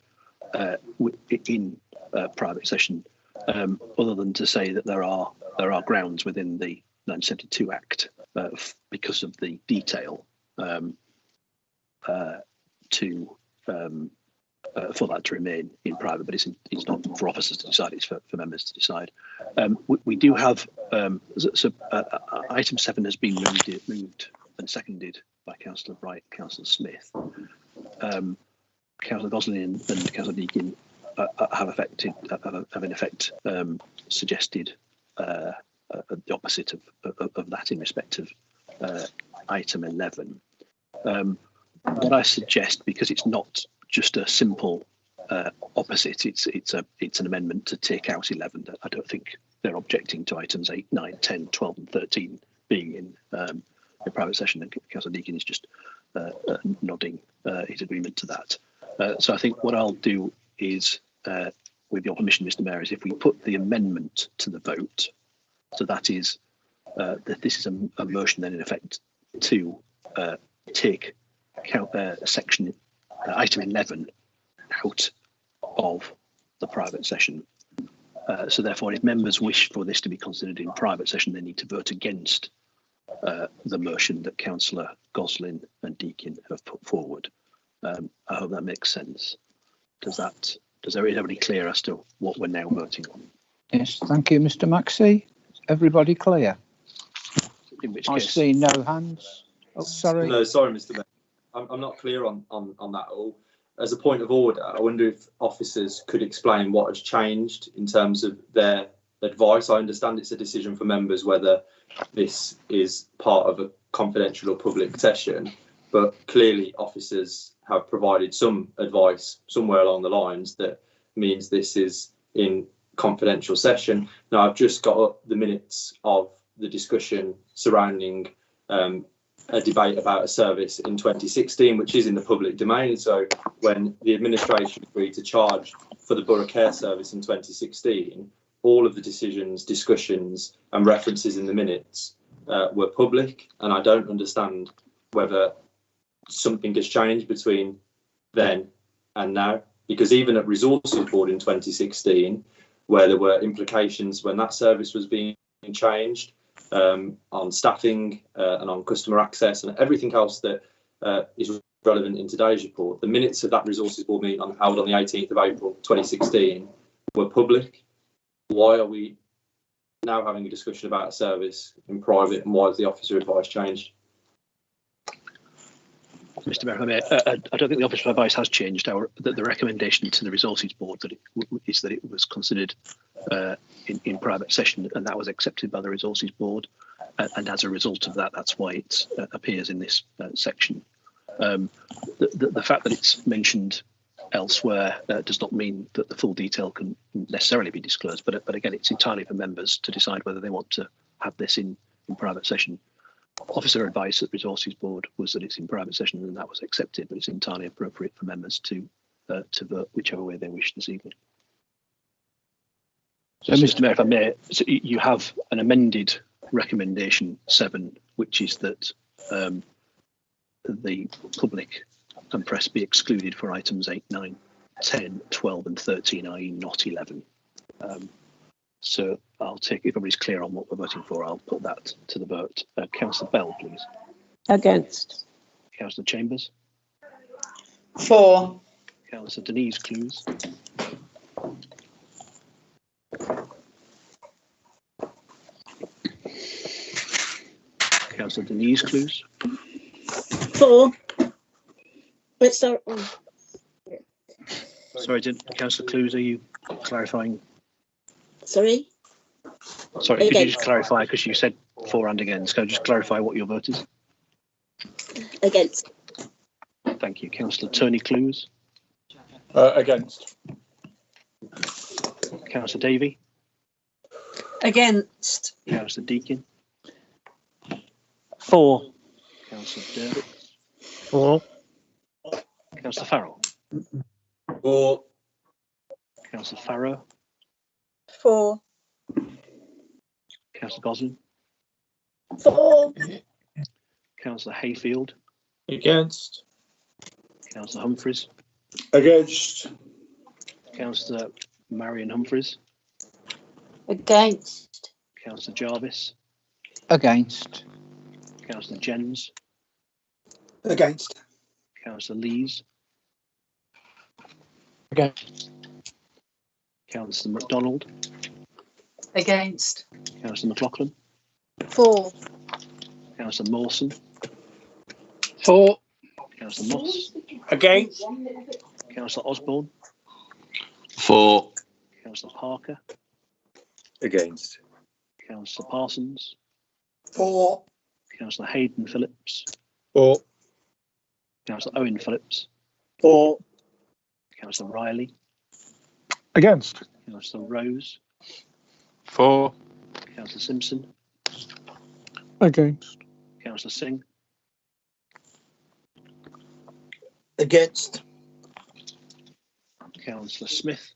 in private session, other than to say that there are grounds within the 1972 Act because of the detail to for that to remain in private, but it's not for officers to decide, it's for members to decide. We do have, item 7 has been moved and seconded by Councillor Bright, Councillor Smith. Councillor Gosling and Councillor Deakin have in effect suggested the opposite of that in respect of item 11. What I suggest, because it's not just a simple opposite, it's an amendment to take out 11. I don't think they're objecting to items 8, 9, 10, 12 and 13 being in private session, and Councillor Deakin is just nodding his agreement to that. So I think what I'll do is, with your permission, Mr. Mayor, is if we put the amendment to the vote, so that is that this is a motion then in effect to take section item 11 out of the private session. So therefore, if members wish for this to be considered in private session, they need to vote against the motion that Councillor Gosling and Deakin have put forward. I hope that makes sense. Is everybody clear as to what we're now voting on? Yes, thank you, Mr. Maxey. Everybody clear? In which I case, see no hands. Oh, sorry. No, sorry, Mr. Mayor. I'm not clear on that at all. As a point of order, I wonder if officers could explain what has changed in terms of their advice. I understand it's a decision for members whether this is part of a confidential or public session, but clearly officers have provided some advice somewhere along the lines that means this is in confidential session. Now, I've just got up the minutes of the discussion surrounding a debate about a service in 2016, which is in the public domain. So when the administration agreed to charge for the Borough Care Service in 2016, all of the decisions, discussions and references in the minutes were public, and I don't understand whether something has changed between then and now, because even at Resources Board in 2016, where there were implications when that service was being changed, on staffing and on customer access and everything else that is relevant in today's report, the minutes of that Resources Board meeting held on the 18th of April 2016 were public. Why are we now having a discussion about a service in private, and why has the officer advice changed? Mr. Mayor, I don't think the officer advice has changed. The recommendation to the Resources Board is that it was considered in private session, and that was accepted by the Resources Board. And as a result of that, that's why it appears in this section. The fact that it's mentioned elsewhere does not mean that the full detail can necessarily be disclosed. But again, it's entirely for members to decide whether they want to have this in private session. Officer advice at Resources Board was that it's in private session, and that was accepted, but it's entirely appropriate for members to vote whichever way they wish this evening. So, Mr. Mayor, if I may, so you have an amended recommendation 7, which is that the public and press be excluded for items 8, 9, 10, 12 and 13, i.e. not 11. So I'll take, if everybody's clear on what we're voting for, I'll put that to the vote. Councillor Bell, please. Against. Councillor Chambers. For. Councillor Denise Clues. Councillor Denise Clues. For. But sorry. Sorry, Councillor Clues, are you clarifying? Sorry? Sorry, could you just clarify, because you said for and against. Can I just clarify what your vote is? Against. Thank you. Councillor Tony Clues. Against. Councillor Davey. Against. Councillor Deakin. For. Councillor Dervick. For. Councillor Farrell. For. Councillor Farrow. For. Councillor Gosling. For. Councillor Hayfield. Against. Councillor Humphreys. Against. Councillor Marion Humphreys. Against. Councillor Jarvis. Against. Councillor Jens. Against. Councillor Lees. Against. Councillor MacDonald. Against. Councillor McLaughlin. For. Councillor Mawson. For. Councillor Moss. Against. Councillor Osborne. For. Councillor Parker. Against. Councillor Parsons. For. Councillor Hayden Phillips. For. Councillor Owen Phillips. For. Councillor Riley. Against. Councillor Rose. For. Councillor Simpson. Against. Councillor Singh. Against. Councillor Smith.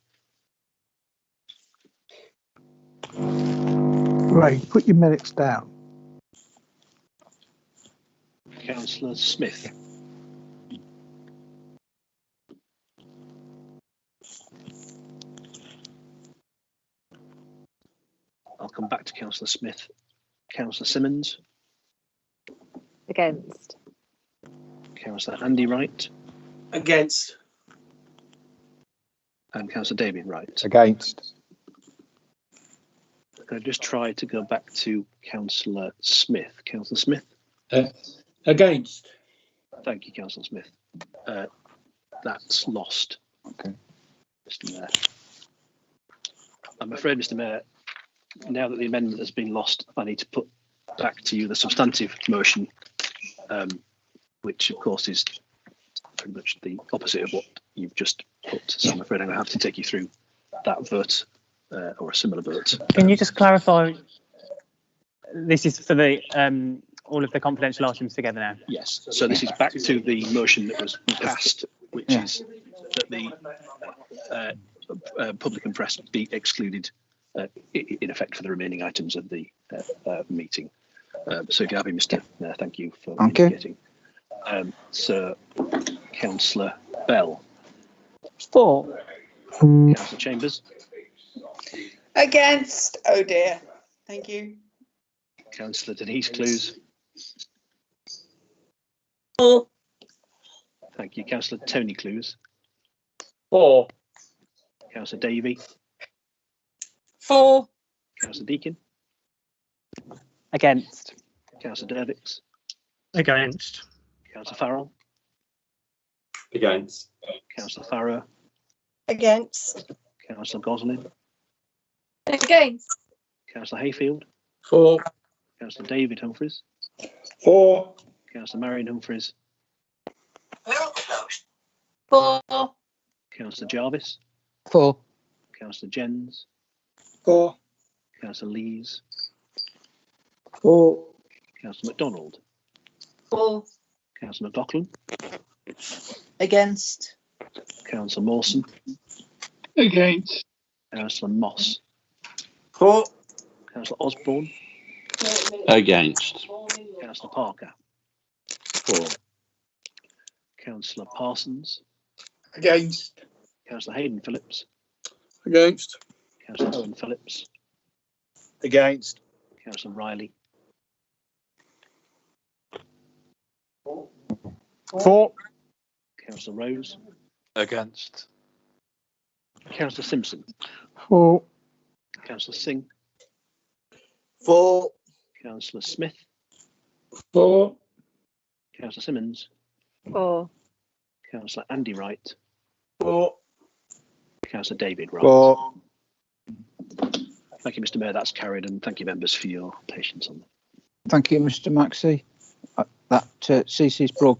Ray, put your minutes down. Councillor Smith. I'll come back to Councillor Smith. Councillor Simmons. Against. Councillor Andy Wright. Against. And Councillor David Wright. Against. Can I just try to go back to Councillor Smith? Councillor Smith. Against. Thank you, Councillor Smith. That's lost. Okay. Mr. Mayor. I'm afraid, Mr. Mayor, now that the amendment has been lost, I need to put back to you the substantive motion, which of course is pretty much the opposite of what you've just put. So I'm afraid I'm going to have to take you through that vote or a similar vote. Can you just clarify? This is for the all of the confidential items together now. Yes. So this is back to the motion that was passed, which is that the public and press be excluded in effect for the remaining items of the meeting. So if you're happy, Mr. Mayor, thank you for indicating. So Councillor Bell. For. Councillor Chambers. Against. Oh dear. Thank you. Councillor Denise Clues. For. Thank you. Councillor Tony Clues. For. Councillor Davey. For. Councillor Deakin. Against. Councillor Dervix. Against. Councillor Farrell. Against. Councillor Farrow. Against. Councillor Goslin. Against. Councillor Hayfield. For. Councillor David Humphreys. For. Councillor Marion Humphreys. For. Councillor Jarvis. For. Councillor Jens. For. Councillor Lees. For. Councillor MacDonald. For. Councillor McLaughlin. Against. Councillor Mawson. Against. Councillor Moss. For. Councillor Osborne. Against. Councillor Parker. For. Councillor Parsons. Against. Councillor Hayden Phillips. Against. Councillor Owen Phillips. Against. Councillor Riley. For. Councillor Rose. Against. Councillor Simpson. For. Councillor Singh. For. Councillor Smith. For. Councillor Simmons. For. Councillor Andy Wright. For. Councillor David Wright. For. Thank you, Mr. Mayor. That's carried, and thank you, members, for your patience on that. Thank you, Mr. Maxey. That ceases broadcast.